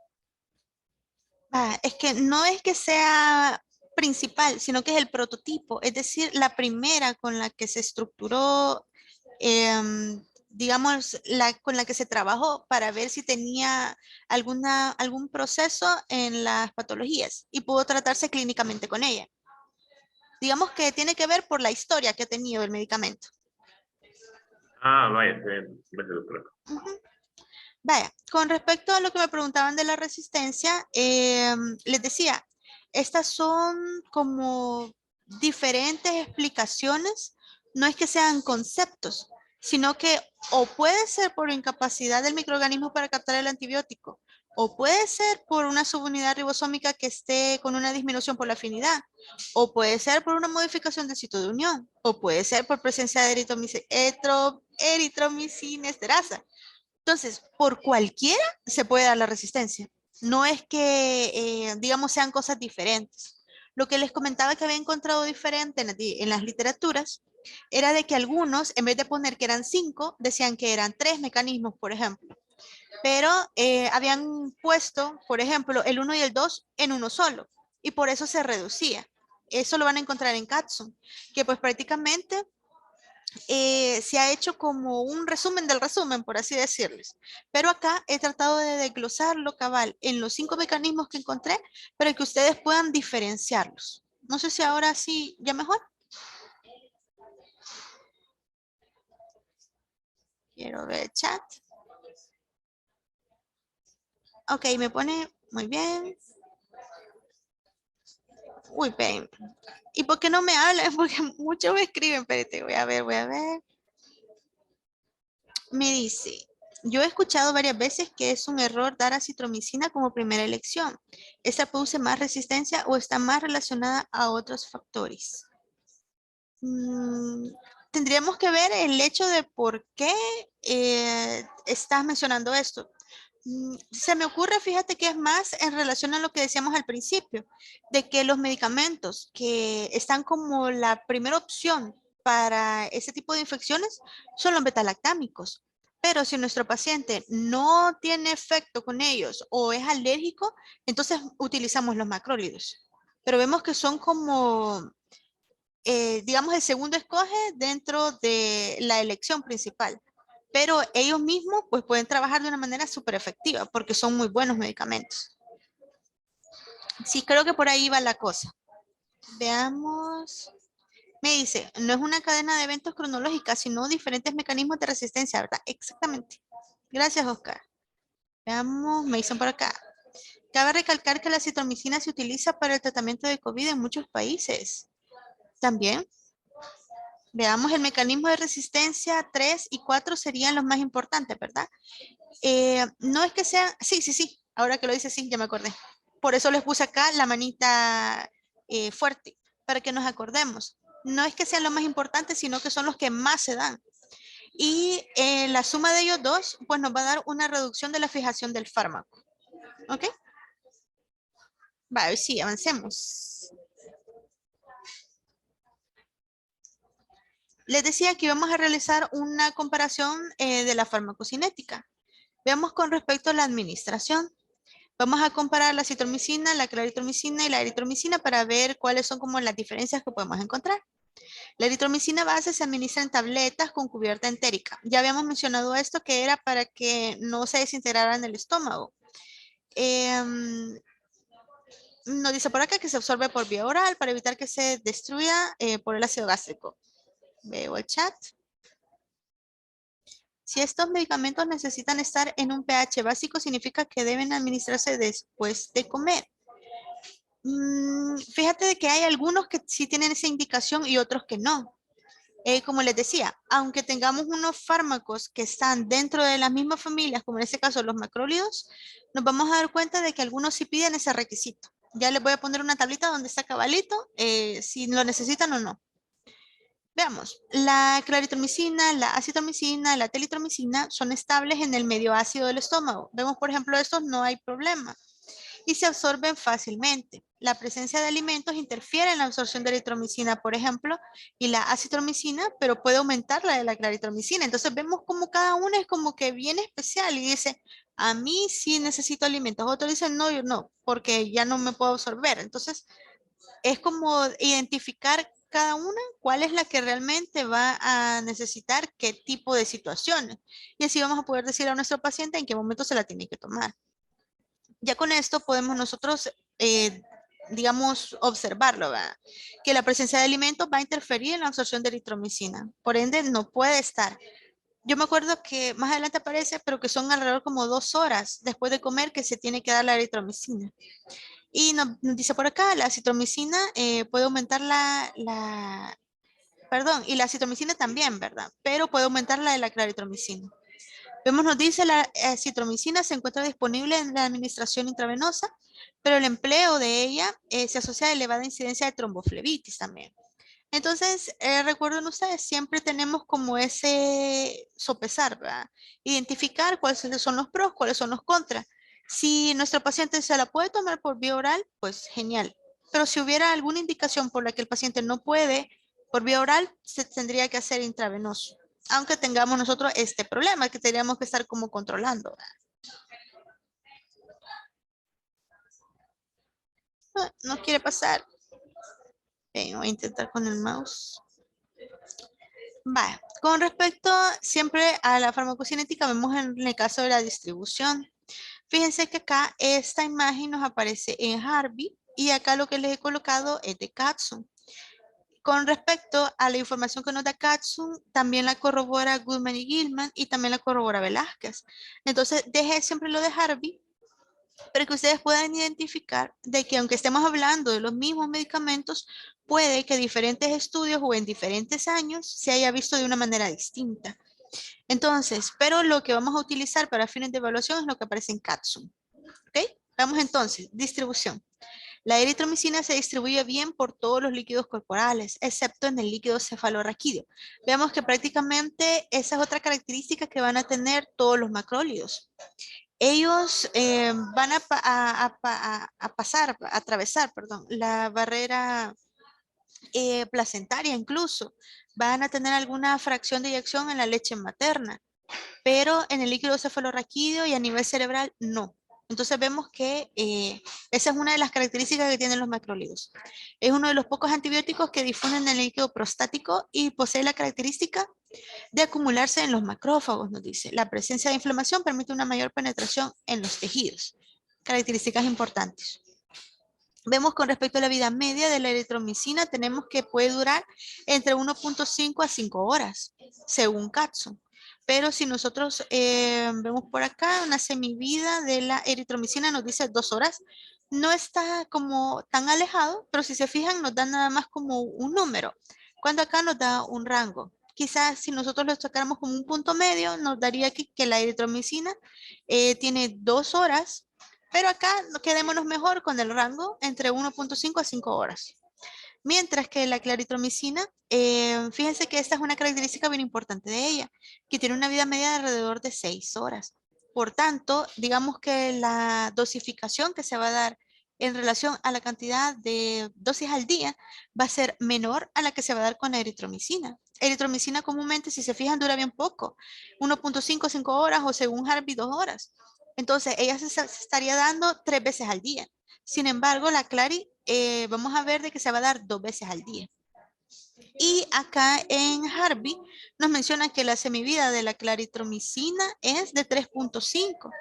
Es que no es que sea principal, sino que es el prototipo, es decir, la primera con la que se estructuró, digamos, con la que se trabajó para ver si tenía algún proceso en las patologías y pudo tratarse clínicamente con ella. Digamos que tiene que ver por la historia que ha tenido el medicamento. Ah, vaya, está bien. Gracias, doctora. Ujú. Vaya, con respecto a lo que me preguntaban de la resistencia, les decía, estas son como diferentes explicaciones, no es que sean conceptos, sino que o puede ser por incapacidad del microorganismo para captar el antibiótico, o puede ser por una subunidad ribosómica que esté con una disminución por la afinidad, o puede ser por una modificación del sitio de unión, o puede ser por presencia de eritromicina esterasa. Entonces, por cualquiera se puede dar la resistencia. No es que, digamos, sean cosas diferentes. Lo que les comentaba que había encontrado diferente en las literaturas era de que algunos, en vez de poner que eran 5, decían que eran 3 mecanismos, por ejemplo. Pero habían puesto, por ejemplo, el 1 y el 2 en uno solo. Y por eso se reducía. Eso lo van a encontrar en Catson, que pues prácticamente se ha hecho como un resumen del resumen, por así decirles. Pero acá he tratado de desglosarlo cabal en los 5 mecanismos que encontré para que ustedes puedan diferenciarlos. No sé si ahora sí, ya mejor. Quiero ver el chat. Ok, me pone muy bien. Uy, ven. ¿Y por qué no me hablan? Porque muchos me escriben. Espérate, voy a ver, voy a ver. Me dice, yo he escuchado varias veces que es un error dar acitromicina como primera elección. ¿Esa produce más resistencia o está más relacionada a otros factores? Mm, Tendríamos que ver el hecho de por qué estás mencionando esto. Se me ocurre, fíjate que es más en relación a lo que decíamos al principio, de que los medicamentos que están como la primera opción para ese tipo de infecciones son los betalactámicos. Pero si nuestro paciente no tiene efecto con ellos o es alérgico, entonces utilizamos los macrólidos. Pero vemos que son como, digamos, el segundo escoge dentro de la elección principal. Pero ellos mismos pues pueden trabajar de una manera súper efectiva porque son muy buenos medicamentos. Sí, creo que por ahí va la cosa. Veamos. Me dice, no es una cadena de eventos cronológica, sino diferentes mecanismos de resistencia, ¿verdad? Exactamente. Gracias, Oscar. Veamos, me dicen por acá. Cabe recalcar que la citromicina se utiliza para el tratamiento de COVID en muchos países. También, veamos el mecanismo de resistencia 3 y 4 serían los más importantes, ¿verdad? No es que sean, sí, sí, sí, ahora que lo dice, sí, ya me acordé. Por eso les puse acá la manita fuerte, para que nos acordemos. No es que sean los más importantes, sino que son los que más se dan. Y la suma de ellos dos, pues nos va a dar una reducción de la fijación del fármaco. ¿Ok? Vale, sí, avancemos. Les decía que íbamos a realizar una comparación de la farmacocinética. Veamos con respecto a la administración. Vamos a comparar la citromicina, la claritromicina y la eritromicina para ver cuáles son como las diferencias que podemos encontrar. La eritromicina base se administra en tabletas con cubierta entérica. Ya habíamos mencionado esto que era para que no se desintegrara en el estómago. Nos dice por acá que se absorbe por vía oral para evitar que se destruya por el ácido gástrico. Veo el chat. Si estos medicamentos necesitan estar en un pH básico, significa que deben administrarse después de comer. Fíjate de que hay algunos que sí tienen esa indicación y otros que no. Como les decía, aunque tengamos unos fármacos que están dentro de las mismas familias, como en este caso los macrólidos, nos vamos a dar cuenta de que algunos sí piden ese requisito. Ya les voy a poner una tablita donde está cabalito, si lo necesitan o no. Veamos, la claritromicina, la acitromicina, la telitromicina son estables en el medio ácido del estómago. Vemos, por ejemplo, estos no hay problema y se absorben fácilmente. La presencia de alimentos interfiere en la absorción de eritromicina, por ejemplo, y la acitromicina, pero puede aumentar la de la claritromicina. Entonces vemos como cada una es como que bien especial y dice, a mí sí necesito alimentos. Otros dicen, no, yo no, porque ya no me puedo absorber. Entonces es como identificar cada una cuál es la que realmente va a necesitar qué tipo de situaciones. Y así vamos a poder decir a nuestro paciente en qué momento se la tiene que tomar. Ya con esto podemos nosotros, digamos, observarlo, ¿verdad? Que la presencia de alimentos va a interferir en la absorción de eritromicina. Por ende, no puede estar. Yo me acuerdo que más adelante aparece, pero que son alrededor como 2 horas después de comer que se tiene que dar la eritromicina. Y nos dice por acá, la citromicina puede aumentar perdón, y la citromicina también, ¿verdad? Pero puede aumentar la de la claritromicina. Vemos, nos dice la citromicina se encuentra disponible en la administración intravenosa, pero el empleo de ella se asocia a elevada incidencia de tromboflebitis también. Entonces, recuerden ustedes, siempre tenemos como ese sopesar, ¿verdad? Identificar cuáles son los pros, cuáles son los contras. Si nuestro paciente se la puede tomar por vía oral, pues genial. Pero si hubiera alguna indicación por la que el paciente no puede por vía oral, se tendría que hacer intravenoso. Aunque tengamos nosotros este problema que tendríamos que estar como controlando. No quiere pasar. Voy a intentar con el mouse. Vale. Con respecto siempre a la farmacocinética, vemos en el caso de la distribución. Fíjense que acá esta imagen nos aparece en Harvey y acá lo que les he colocado es de Katsun. Con respecto a la información que nos da Katsun, también la corrobora Goodman y Gilman y también la corrobora Velázquez. Entonces, dejé siempre lo de Harvey, pero que ustedes puedan identificar de que aunque estemos hablando de los mismos medicamentos, puede que diferentes estudios o en diferentes años se haya visto de una manera distinta. Entonces, pero lo que vamos a utilizar para fines de evaluación es lo que aparece en Katsun. ¿Ok? Vamos entonces, distribución. La eritromicina se distribuye bien por todos los líquidos corporales, excepto en el líquido cefalorraquídeo. Veamos que prácticamente esa es otra característica que van a tener todos los macrólidos. Ellos van a pasar, a atravesar, perdón, la barrera placentaria incluso. Van a tener alguna fracción de eyección en la leche materna, pero en el líquido cefalorraquídeo y a nivel cerebral no. Entonces vemos que esa es una de las características que tienen los macrólidos. Es uno de los pocos antibióticos que difunden en el líquido prostático y posee la característica de acumularse en los macrófagos, nos dice. La presencia de inflamación permite una mayor penetración en los tejidos. Características importantes. Vemos con respecto a la vida media de la eritromicina, tenemos que puede durar entre 1.5 a 5 horas, según Katsun. Pero si nosotros vemos por acá una semivida de la eritromicina, nos dice 2 horas. No está como tan alejado, pero si se fijan nos da nada más como un número, cuando acá nos da un rango. Quizás si nosotros lo sacáramos como un punto medio, nos daría que la eritromicina tiene 2 horas, pero acá quedémonos mejor con el rango entre 1.5 a 5 horas. Mientras que la claritromicina, fíjense que esta es una característica bien importante de ella, que tiene una vida media de alrededor de 6 horas. Por tanto, digamos que la dosificación que se va a dar en relación a la cantidad de dosis al día va a ser menor a la que se va a dar con la eritromicina. Eritromicina comúnmente, si se fijan, dura bien poco, 1.5, 5 horas o según Harvey 2 horas. Entonces, ella se estaría dando 3 veces al día. Sin embargo, la Clary, vamos a ver de que se va a dar 2 veces al día. Y acá en Harvey nos menciona que la semivida de la claritromicina es de 3.5.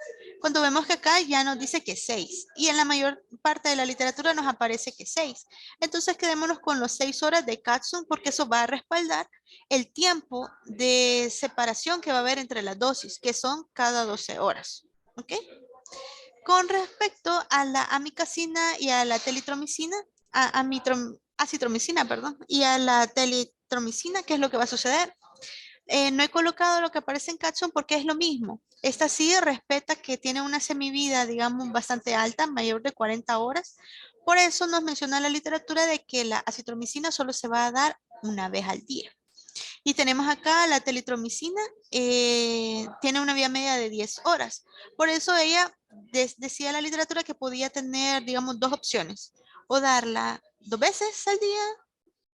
Cuando vemos que acá ya nos dice que 6. Y en la mayor parte de la literatura nos aparece que 6. Entonces quedémonos con los 6 horas de Catsun porque eso va a respaldar el tiempo de separación que va a haber entre las dosis, que son cada 12 horas. ¿Ok? Con respecto a la amicacina y a la telitromicina, acitromicina, perdón, y a la telitromicina, ¿qué es lo que va a suceder? No he colocado lo que aparece en Catson porque es lo mismo. Esta sí respeta que tiene una semivida, digamos, bastante alta, mayor de 40 horas. Por eso nos menciona la literatura de que la acitromicina solo se va a dar una vez al día. Y tenemos acá la telitromicina, tiene una vía media de 10 horas. Por eso ella decía la literatura que podía tener, digamos, dos opciones. O darla 2 veces al día,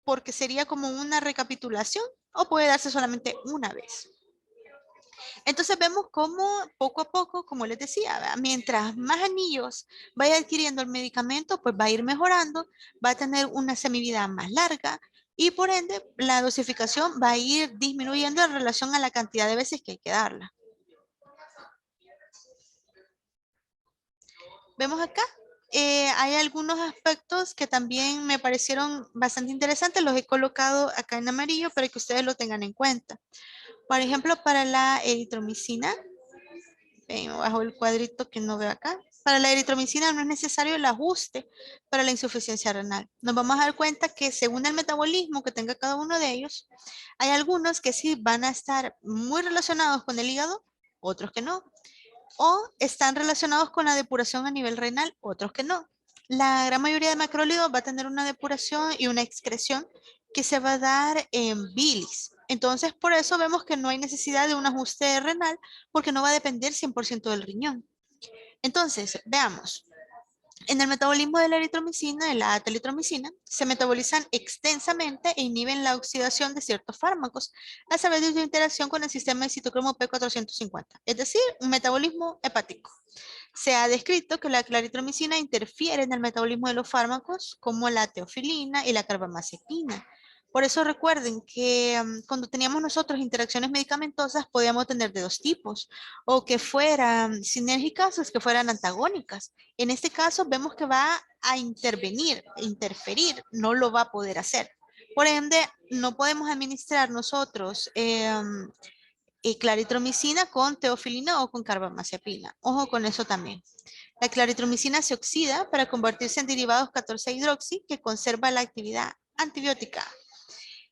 porque sería como una recapitulación, o puede darse solamente una vez. Entonces vemos cómo poco a poco, como les decía, ¿verdad? Mientras más anillos vaya adquiriendo el medicamento, pues va a ir mejorando, va a tener una semivida más larga y por ende la dosificación va a ir disminuyendo en relación a la cantidad de veces que hay que darla. Vemos acá, hay algunos aspectos que también me parecieron bastante interesantes, los he colocado acá en amarillo para que ustedes lo tengan en cuenta. Por ejemplo, para la eritromicina, bajo el cuadrito que no veo acá. Para la eritromicina no es necesario el ajuste para la insuficiencia renal. Nos vamos a dar cuenta que según el metabolismo que tenga cada uno de ellos, hay algunos que sí van a estar muy relacionados con el hígado, otros que no. O están relacionados con la depuración a nivel renal, otros que no. La gran mayoría de macrólidos va a tener una depuración y una excreción que se va a dar en bilis. Entonces, por eso vemos que no hay necesidad de un ajuste renal porque no va a depender 100% del riñón. Entonces, veamos. En el metabolismo de la eritromicina y la telitromicina se metabolizan extensamente e inhiben la oxidación de ciertos fármacos a través de su interacción con el sistema de citocromo P450, es decir, un metabolismo hepático. Se ha descrito que la claritromicina interfiere en el metabolismo de los fármacos como la teofilina y la carbamazepina. Por eso recuerden que cuando teníamos nosotros interacciones medicamentosas podíamos tener de dos tipos, o que fueran sinérgicas o que fueran antagónicas. En este caso vemos que va a interferir, no lo va a poder hacer. Por ende, no podemos administrar nosotros claritromicina con teofilina o con carbamazepina. Ojo con eso también. La claritromicina se oxida para convertirse en derivados 14-hidroxi que conserva la actividad antibiótica.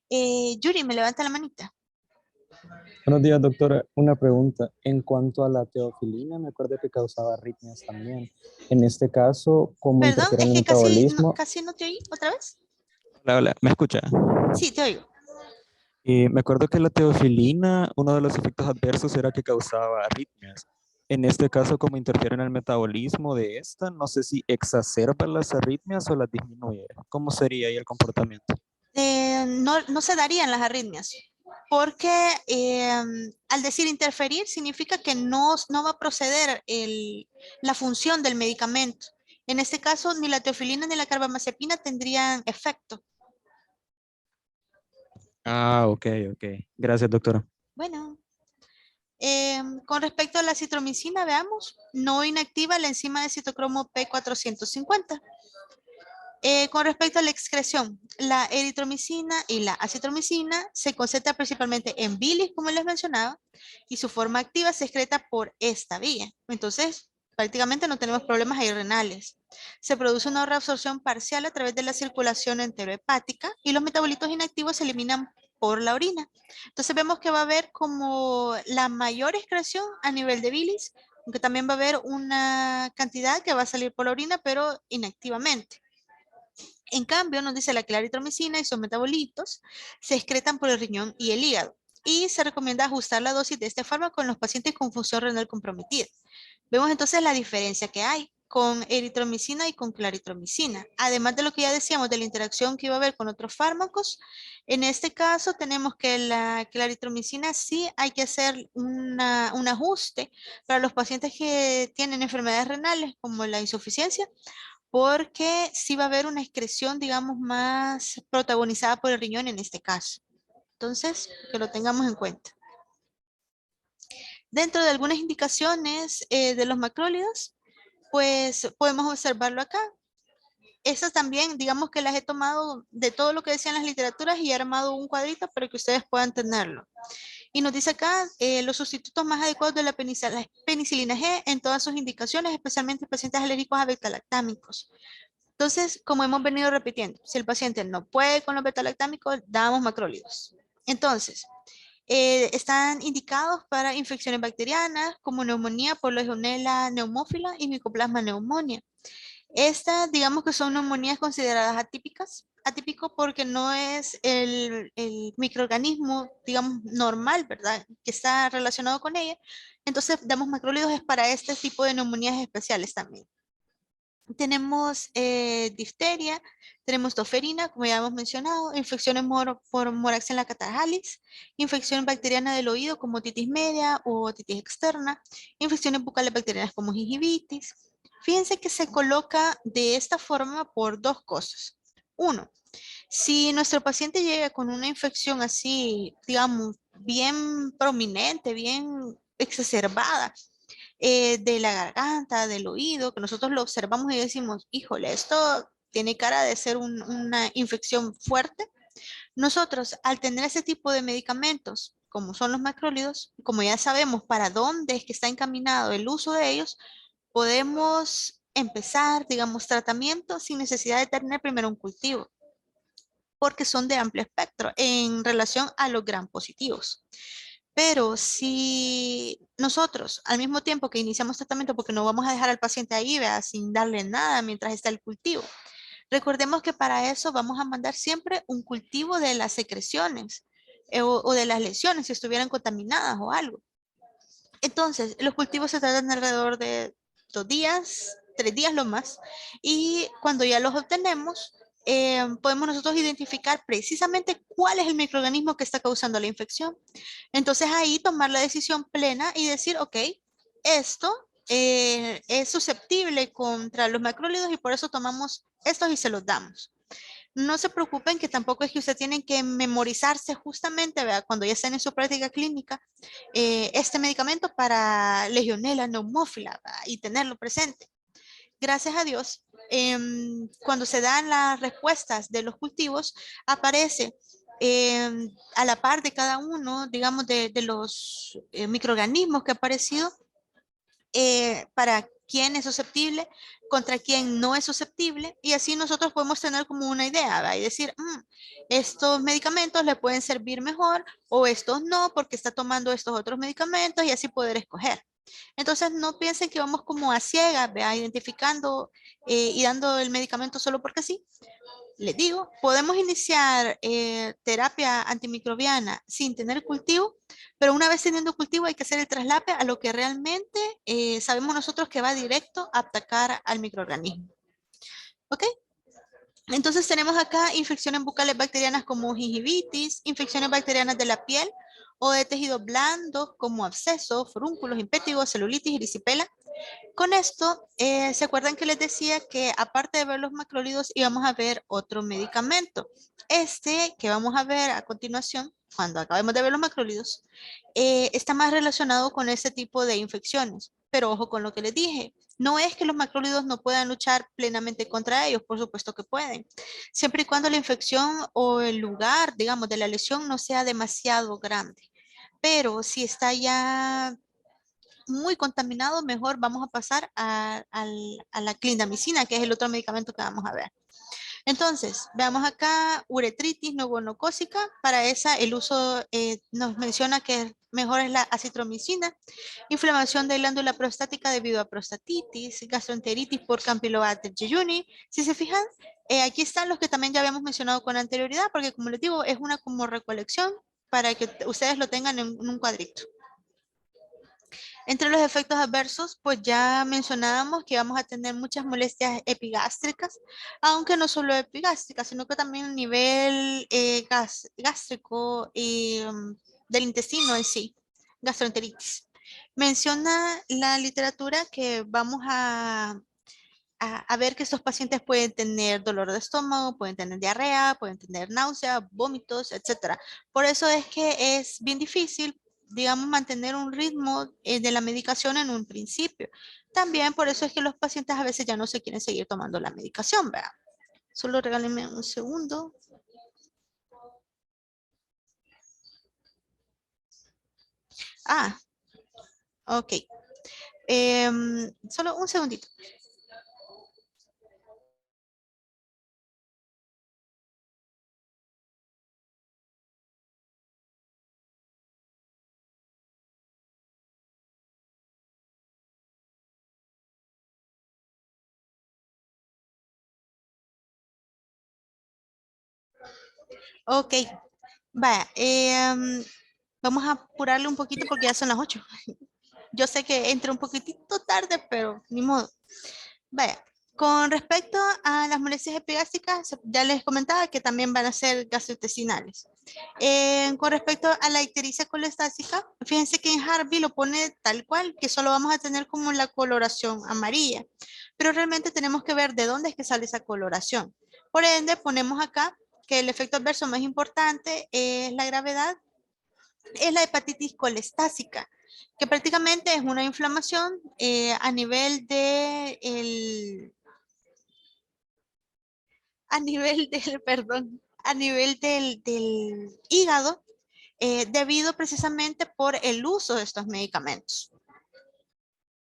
Yuri, me levanta la manita. Buenos días, doctora. Una pregunta. En cuanto a la teofilina, me acuerdo que causaba arritmias también. En este caso, ¿cómo Perdón, interfiere en es el que metabolismo? casi no te oí otra vez. Hola, hola, ¿me escucha? Sí, te oigo. Me acuerdo que la teofilina, uno de los efectos adversos era que causaba arritmias. En este caso, ¿cómo interfiere en el metabolismo de esta? No sé si exacerba las arritmias o las disminuye. ¿Cómo sería ahí el comportamiento? No se darían las arritmias, porque al decir interferir significa que no va a proceder la función del medicamento. En este caso, ni la teofilina ni la carbamazepina tendrían efecto. Ah, ok, ok. Gracias, doctora. Bueno, con respecto a la citromicina, veamos, no inactiva la enzima de citocromo P450. Con respecto a la excreción, la eritromicina y la acitromicina se concentran principalmente en bilis, como les mencionaba, y su forma activa se excreta por esta vía. Entonces, prácticamente no tenemos problemas ahí renales. Se produce una reabsorción parcial a través de la circulación enterohepática y los metabolitos inactivos se eliminan por la orina. Entonces vemos que va a haber como la mayor excreción a nivel de bilis, aunque también va a haber una cantidad que va a salir por la orina, pero inactivamente. En cambio, nos dice la claritromicina y sus metabolitos se excretan por el riñón y el hígado. Y se recomienda ajustar la dosis de este fármaco en los pacientes con función renal comprometida. Vemos entonces la diferencia que hay. con eritromicina y con claritromicina. Además de lo que ya decíamos de la interacción que iba a haber con otros fármacos, en este caso tenemos que la claritromicina sí hay que hacer un ajuste para los pacientes que tienen enfermedades renales como la insuficiencia, porque sí va a haber una excreción, digamos, más protagonizada por el riñón en este caso. Entonces, que lo tengamos en cuenta. Dentro de algunas indicaciones de los macrólidos, pues podemos observarlo acá. Estas también, digamos que las he tomado de todo lo que decían las literaturas y he armado un cuadrito para que ustedes puedan tenerlo. Y nos dice acá los sustitutos más adecuados de la penicilina G en todas sus indicaciones, especialmente en pacientes alérgicos a beta-lactámicos. Entonces, como hemos venido repitiendo, si el paciente no puede con los beta-lactámicos, damos macrólidos. Entonces, están indicados para infecciones bacterianas como neumonía por Legionella pneumófila y Mycoplasma pneumonia. Estas, digamos que son neumonías consideradas atípicas, atípico porque no es el microorganismo, digamos, normal, ¿verdad? Que está relacionado con ella. Entonces, damos macrólidos es para este tipo de neumonías especiales también. Tenemos difteria, tenemos toferina, como ya hemos mencionado, infecciones por Moraxella catarrhalis, infección bacteriana del oído como otitis media o otitis externa, infecciones bucales bacterianas como gingivitis. Fíjense que se coloca de esta forma por dos cosas. Uno, si nuestro paciente llega con una infección así, digamos, bien prominente, bien exacerbada, de la garganta, del oído, que nosotros lo observamos y decimos, híjole, esto tiene cara de ser una infección fuerte. Nosotros, al tener ese tipo de medicamentos, como son los macrólidos, como ya sabemos para dónde es que está encaminado el uso de ellos, podemos empezar, digamos, tratamiento sin necesidad de tener primero un cultivo, porque son de amplio espectro en relación a los gram positivos. Pero si nosotros, al mismo tiempo que iniciamos tratamiento, porque no vamos a dejar al paciente ahí, vea, sin darle nada mientras está el cultivo. Recordemos que para eso vamos a mandar siempre un cultivo de las secreciones o de las lesiones si estuvieran contaminadas o algo. Entonces, los cultivos se tardan alrededor de 2 días, 3 días lo más. Y cuando ya los obtenemos, podemos nosotros identificar precisamente cuál es el microorganismo que está causando la infección. Entonces ahí tomar la decisión plena y decir, ok, esto es susceptible contra los macrólidos y por eso tomamos estos y se los damos. No se preocupen que tampoco es que usted tiene que memorizarse justamente, ¿verdad? Cuando ya estén en su práctica clínica, este medicamento para Legionella pneumófila, ¿verdad? Y tenerlo presente. Gracias a Dios, cuando se dan las respuestas de los cultivos, aparece a la par de cada uno, digamos, de los microorganismos que ha aparecido, para quién es susceptible, contra quién no es susceptible, y así nosotros podemos tener como una idea, ¿verdad? Y decir, estos medicamentos le pueden servir mejor o estos no, porque está tomando estos otros medicamentos y así poder escoger. Entonces no piensen que vamos como a ciegas, ¿verdad? Identificando y dando el medicamento solo porque sí. Les digo, podemos iniciar terapia antimicrobiana sin tener cultivo, pero una vez teniendo cultivo hay que hacer el traslape a lo que realmente sabemos nosotros que va directo a atacar al microorganismo. ¿Ok? Entonces tenemos acá infecciones bucales bacterianas como gingivitis, infecciones bacterianas de la piel o de tejidos blandos como abscesos, furúnculos, impétigos, celulitis, erisipela. Con esto, ¿se acuerdan que les decía que aparte de ver los macrólidos íbamos a ver otro medicamento? Este que vamos a ver a continuación, cuando acabemos de ver los macrólidos, está más relacionado con ese tipo de infecciones. Pero ojo con lo que les dije, no es que los macrólidos no puedan luchar plenamente contra ellos, por supuesto que pueden, siempre y cuando la infección o el lugar, digamos, de la lesión no sea demasiado grande. Pero si está ya muy contaminado, mejor vamos a pasar a la clindamicina, que es el otro medicamento que vamos a ver. Entonces, veamos acá, uretritis nogonocócica, para esa el uso nos menciona que mejor es la acitromicina, inflamación de glándula prostática debido a prostatitis, gastroenteritis por Campylobacter jejuni. Si se fijan, aquí están los que también ya habíamos mencionado con anterioridad, porque como les digo, es una como recolección para que ustedes lo tengan en un cuadrito. Entre los efectos adversos, pues ya mencionábamos que vamos a tener muchas molestias epigástricas, aunque no solo epigástricas, sino que también a nivel gástrico y del intestino en sí, gastroenteritis. Menciona la literatura que vamos a ver que estos pacientes pueden tener dolor de estómago, pueden tener diarrea, pueden tener náusea, vómitos, etcétera. Por eso es que es bien difícil, digamos, mantener un ritmo de la medicación en un principio. También por eso es que los pacientes a veces ya no se quieren seguir tomando la medicación, ¿verdad? Solo regálenme un segundo. Ah, ok. Solo un segundito. Ok, vaya. Vamos a apurarle un poquito porque ya son las 8. Yo sé que entré un poquitito tarde, pero ni modo. Vaya, con respecto a las molestias epigástricas, ya les comentaba que también van a ser gastrointestinales. Con respecto a la ictericia colestática, fíjense que en Harvey lo pone tal cual, que solo vamos a tener como la coloración amarilla, pero realmente tenemos que ver de dónde es que sale esa coloración. Por ende, ponemos acá que el efecto adverso más importante es la gravedad, es la hepatitis colestática, que prácticamente es una inflamación a nivel de a nivel del, perdón, a nivel del hígado, debido precisamente por el uso de estos medicamentos.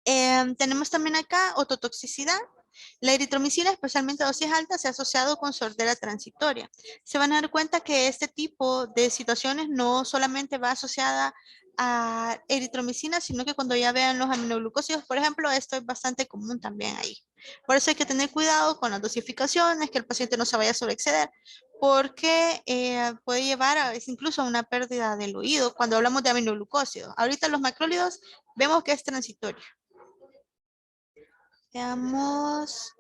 Tenemos también acá ototoxicidad. La eritromicina, especialmente a dosis altas, se ha asociado con sordera transitoria. Se van a dar cuenta que este tipo de situaciones no solamente va asociada a eritromicina, sino que cuando ya vean los aminoglucósidos, por ejemplo, esto es bastante común también ahí. Por eso hay que tener cuidado con las dosificaciones, que el paciente no se vaya a sobreexceder, porque puede llevar incluso a una pérdida del oído cuando hablamos de aminoglucósidos. Ahorita los macrólidos vemos que es transitorio. Veamos,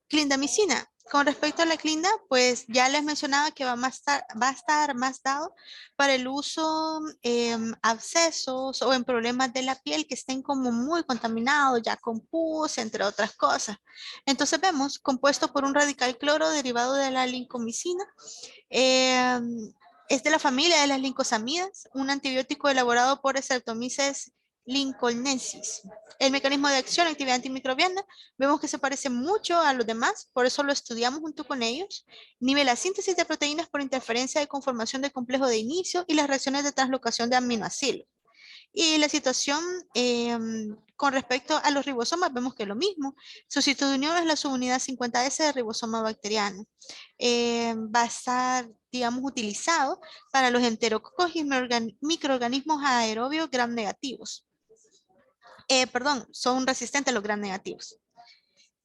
clindamicina. Con respecto a la clinda, pues ya les mencionaba que va a estar más dado para el uso en abscesos o en problemas de la piel que estén como muy contaminados, ya con pus, entre otras cosas. Entonces vemos, compuesto por un radical cloro derivado de la lincomicina, es de la familia de las lincosamidas, un antibiótico elaborado por Streptomyces lincolnensis. El mecanismo de acción, actividad antimicrobiana, vemos que se parece mucho a los demás, por eso lo estudiamos junto con ellos. Nivel la síntesis de proteínas por interferencia de conformación del complejo de inicio y las reacciones de translocación de aminoácidos. Y la situación con respecto a los ribosomas, vemos que es lo mismo. Su sitio de unión es la subunidad 50S de ribosoma bacteriano. Va a estar, digamos, utilizado para los enterococos y microorganismos aerobios gram negativos. Perdón, son resistentes a los gram negativos.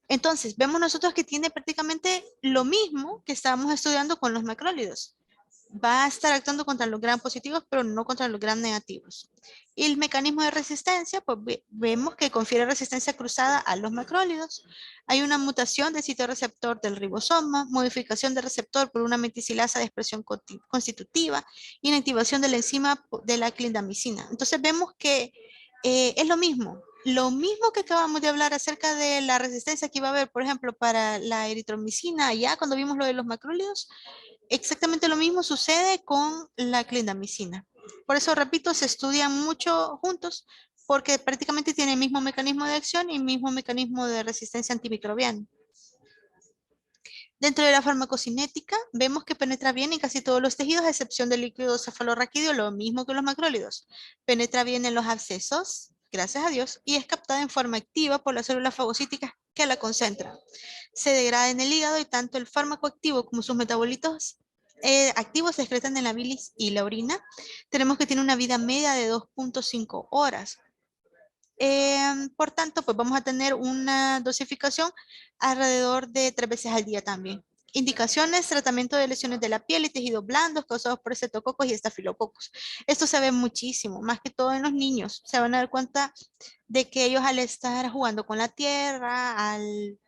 Entonces, vemos nosotros que tiene prácticamente lo mismo que estábamos estudiando con los macrólidos. Va a estar actuando contra los gram positivos, pero no contra los gram negativos. Y el mecanismo de resistencia, pues vemos que confiere resistencia cruzada a los macrólidos. Hay una mutación del sitio receptor del ribosoma, modificación del receptor por una meticilasa de expresión constitutiva, inactivación de la enzima de la clindamicina. Entonces vemos que es lo mismo. Lo mismo que acabamos de hablar acerca de la resistencia que iba a haber, por ejemplo, para la eritromicina, ya cuando vimos lo de los macrólidos, exactamente lo mismo sucede con la clindamicina. Por eso, repito, se estudian mucho juntos porque prácticamente tienen el mismo mecanismo de acción y el mismo mecanismo de resistencia antimicrobiana. Dentro de la farmacocinética, vemos que penetra bien en casi todos los tejidos, a excepción del líquido cefalorraquídeo, lo mismo que los macrólidos. Penetra bien en los abscesos, gracias a Dios, y es captada en forma activa por las células fagocíticas que la concentran. Se degrada en el hígado y tanto el fármaco activo como sus metabolitos activos se excretan en la bilis y la orina. Tenemos que tiene una vida media de 2.5 horas. Por tanto, pues vamos a tener una dosificación alrededor de 3 veces al día también. Indicaciones, tratamiento de lesiones de la piel y tejidos blandos causados por estreptococos y estafilococos. Esto se ve muchísimo, más que todo en los niños. Se van a dar cuenta de que ellos al estar jugando con la tierra, al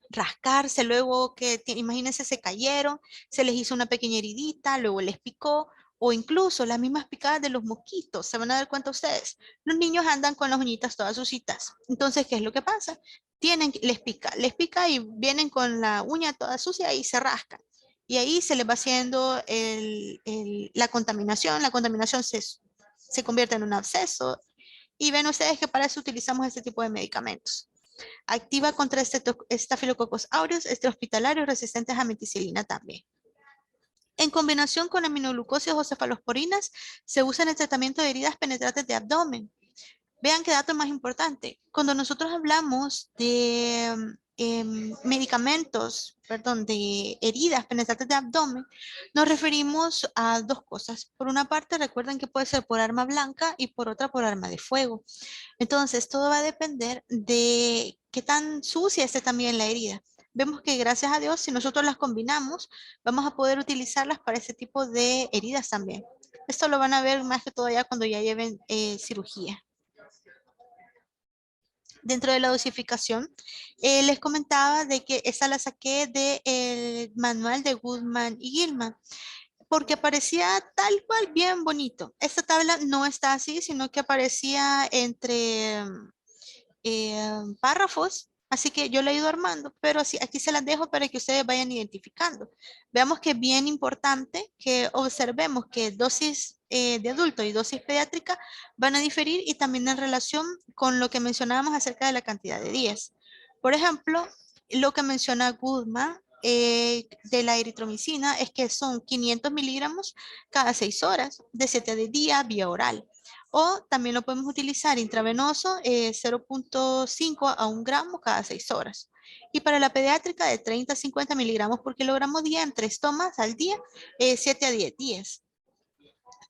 rascarse, luego que, imagínense, se cayeron, se les hizo una pequeña heridita, luego les picó, o incluso las mismas picadas de los mosquitos, se van a dar cuenta ustedes. Los niños andan con las uñitas todas sucitas. Entonces, ¿qué es lo que pasa? Les pica y vienen con la uña toda sucia y se rascan. Y ahí se les va haciendo la contaminación se convierte en un absceso. Y ven ustedes que para eso utilizamos este tipo de medicamentos. Activa contra Staphylococcus aureus, hospitalario resistentes a meticilina también. En combinación con aminoglucosias o cefalosporinas, se usa en el tratamiento de heridas penetrantes de abdomen. Vean qué dato más importante. Cuando nosotros hablamos de de heridas penetrantes de abdomen, nos referimos a dos cosas. Por una parte, recuerden que puede ser por arma blanca y por otra por arma de fuego. Entonces, todo va a depender de qué tan sucia esté también la herida. Vemos que gracias a Dios, si nosotros las combinamos, vamos a poder utilizarlas para ese tipo de heridas también. Esto lo van a ver más que todo ya cuando ya lleven cirugía. Dentro de la dosificación, les comentaba de que esa la saqué del manual de Goodman y Gilman, porque parecía tal cual bien bonito. Esta tabla no está así, sino que aparecía entre párrafos, así que yo la he ido armando, pero así, aquí se las dejo para que ustedes vayan identificando. Veamos que es bien importante que observemos que dosis de adulto y dosis pediátrica van a diferir y también en relación con lo que mencionábamos acerca de la cantidad de días. Por ejemplo, lo que menciona Goodman de la eritromicina es que son 500 miligramos cada 6 horas, de 7 a 10 días, vía oral. O también lo podemos utilizar intravenoso 0.5 a 1 gramo cada 6 horas. Y para la pediátrica de 30 a 50 miligramos por kilogramo día en 3 tomas al día, 7 a 10 días.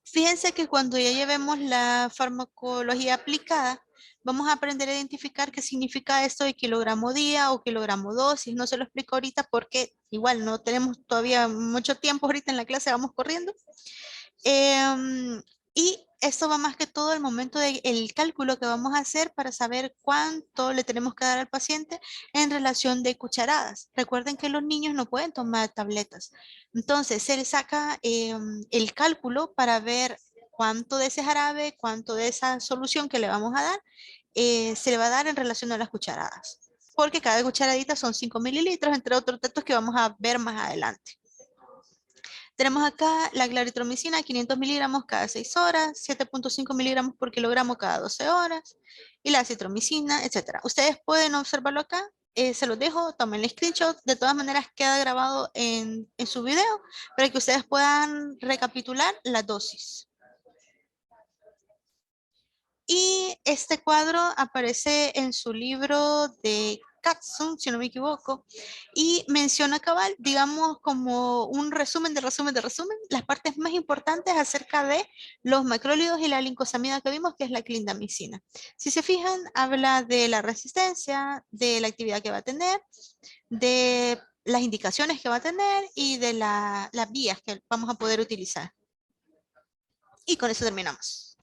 Fíjense que cuando ya llevemos la farmacología aplicada, vamos a aprender a identificar qué significa esto de kilogramo día o kilogramo dosis. No se lo explico ahorita porque igual no tenemos todavía mucho tiempo ahorita en la clase, vamos corriendo. Y esto va más que todo el momento del cálculo que vamos a hacer para saber cuánto le tenemos que dar al paciente en relación de cucharadas. Recuerden que los niños no pueden tomar tabletas. Entonces, se les saca el cálculo para ver cuánto de ese jarabe, cuánto de esa solución que le vamos a dar, se le va a dar en relación a las cucharadas. Porque cada cucharadita son 5 mililitros, entre otros datos que vamos a ver más adelante. Tenemos acá la claritromicina, 500 miligramos cada 6 horas, 7.5 miligramos por kilogramo cada 12 horas, y la acitromicina, etc. Ustedes pueden observarlo acá, se los dejo, tomen el screenshot, de todas maneras queda grabado en su video, para que ustedes puedan recapitular la dosis. Y este cuadro aparece en su libro de Katzun, si no me equivoco, y menciona cabal, digamos, como un resumen, las partes más importantes acerca de los macrólidos y la lincosamida que vimos, que es la clindamicina. Si se fijan, habla de la resistencia, de la actividad que va a tener, de las indicaciones que va a tener y de las vías que vamos a poder utilizar. Y con eso terminamos.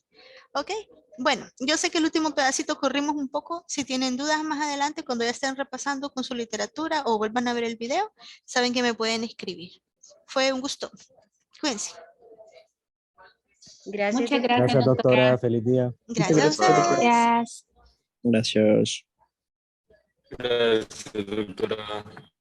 ¿Ok? Bueno, yo sé que el último pedacito corrimos un poco. Si tienen dudas más adelante, cuando ya estén repasando con su literatura o vuelvan a ver el video, saben que me pueden escribir. Fue un gusto. Cuídense. Gracias. Muchas gracias, doctora. Feliz día. Gracias a ustedes. Gracias. Gracias. Gracias, doctora.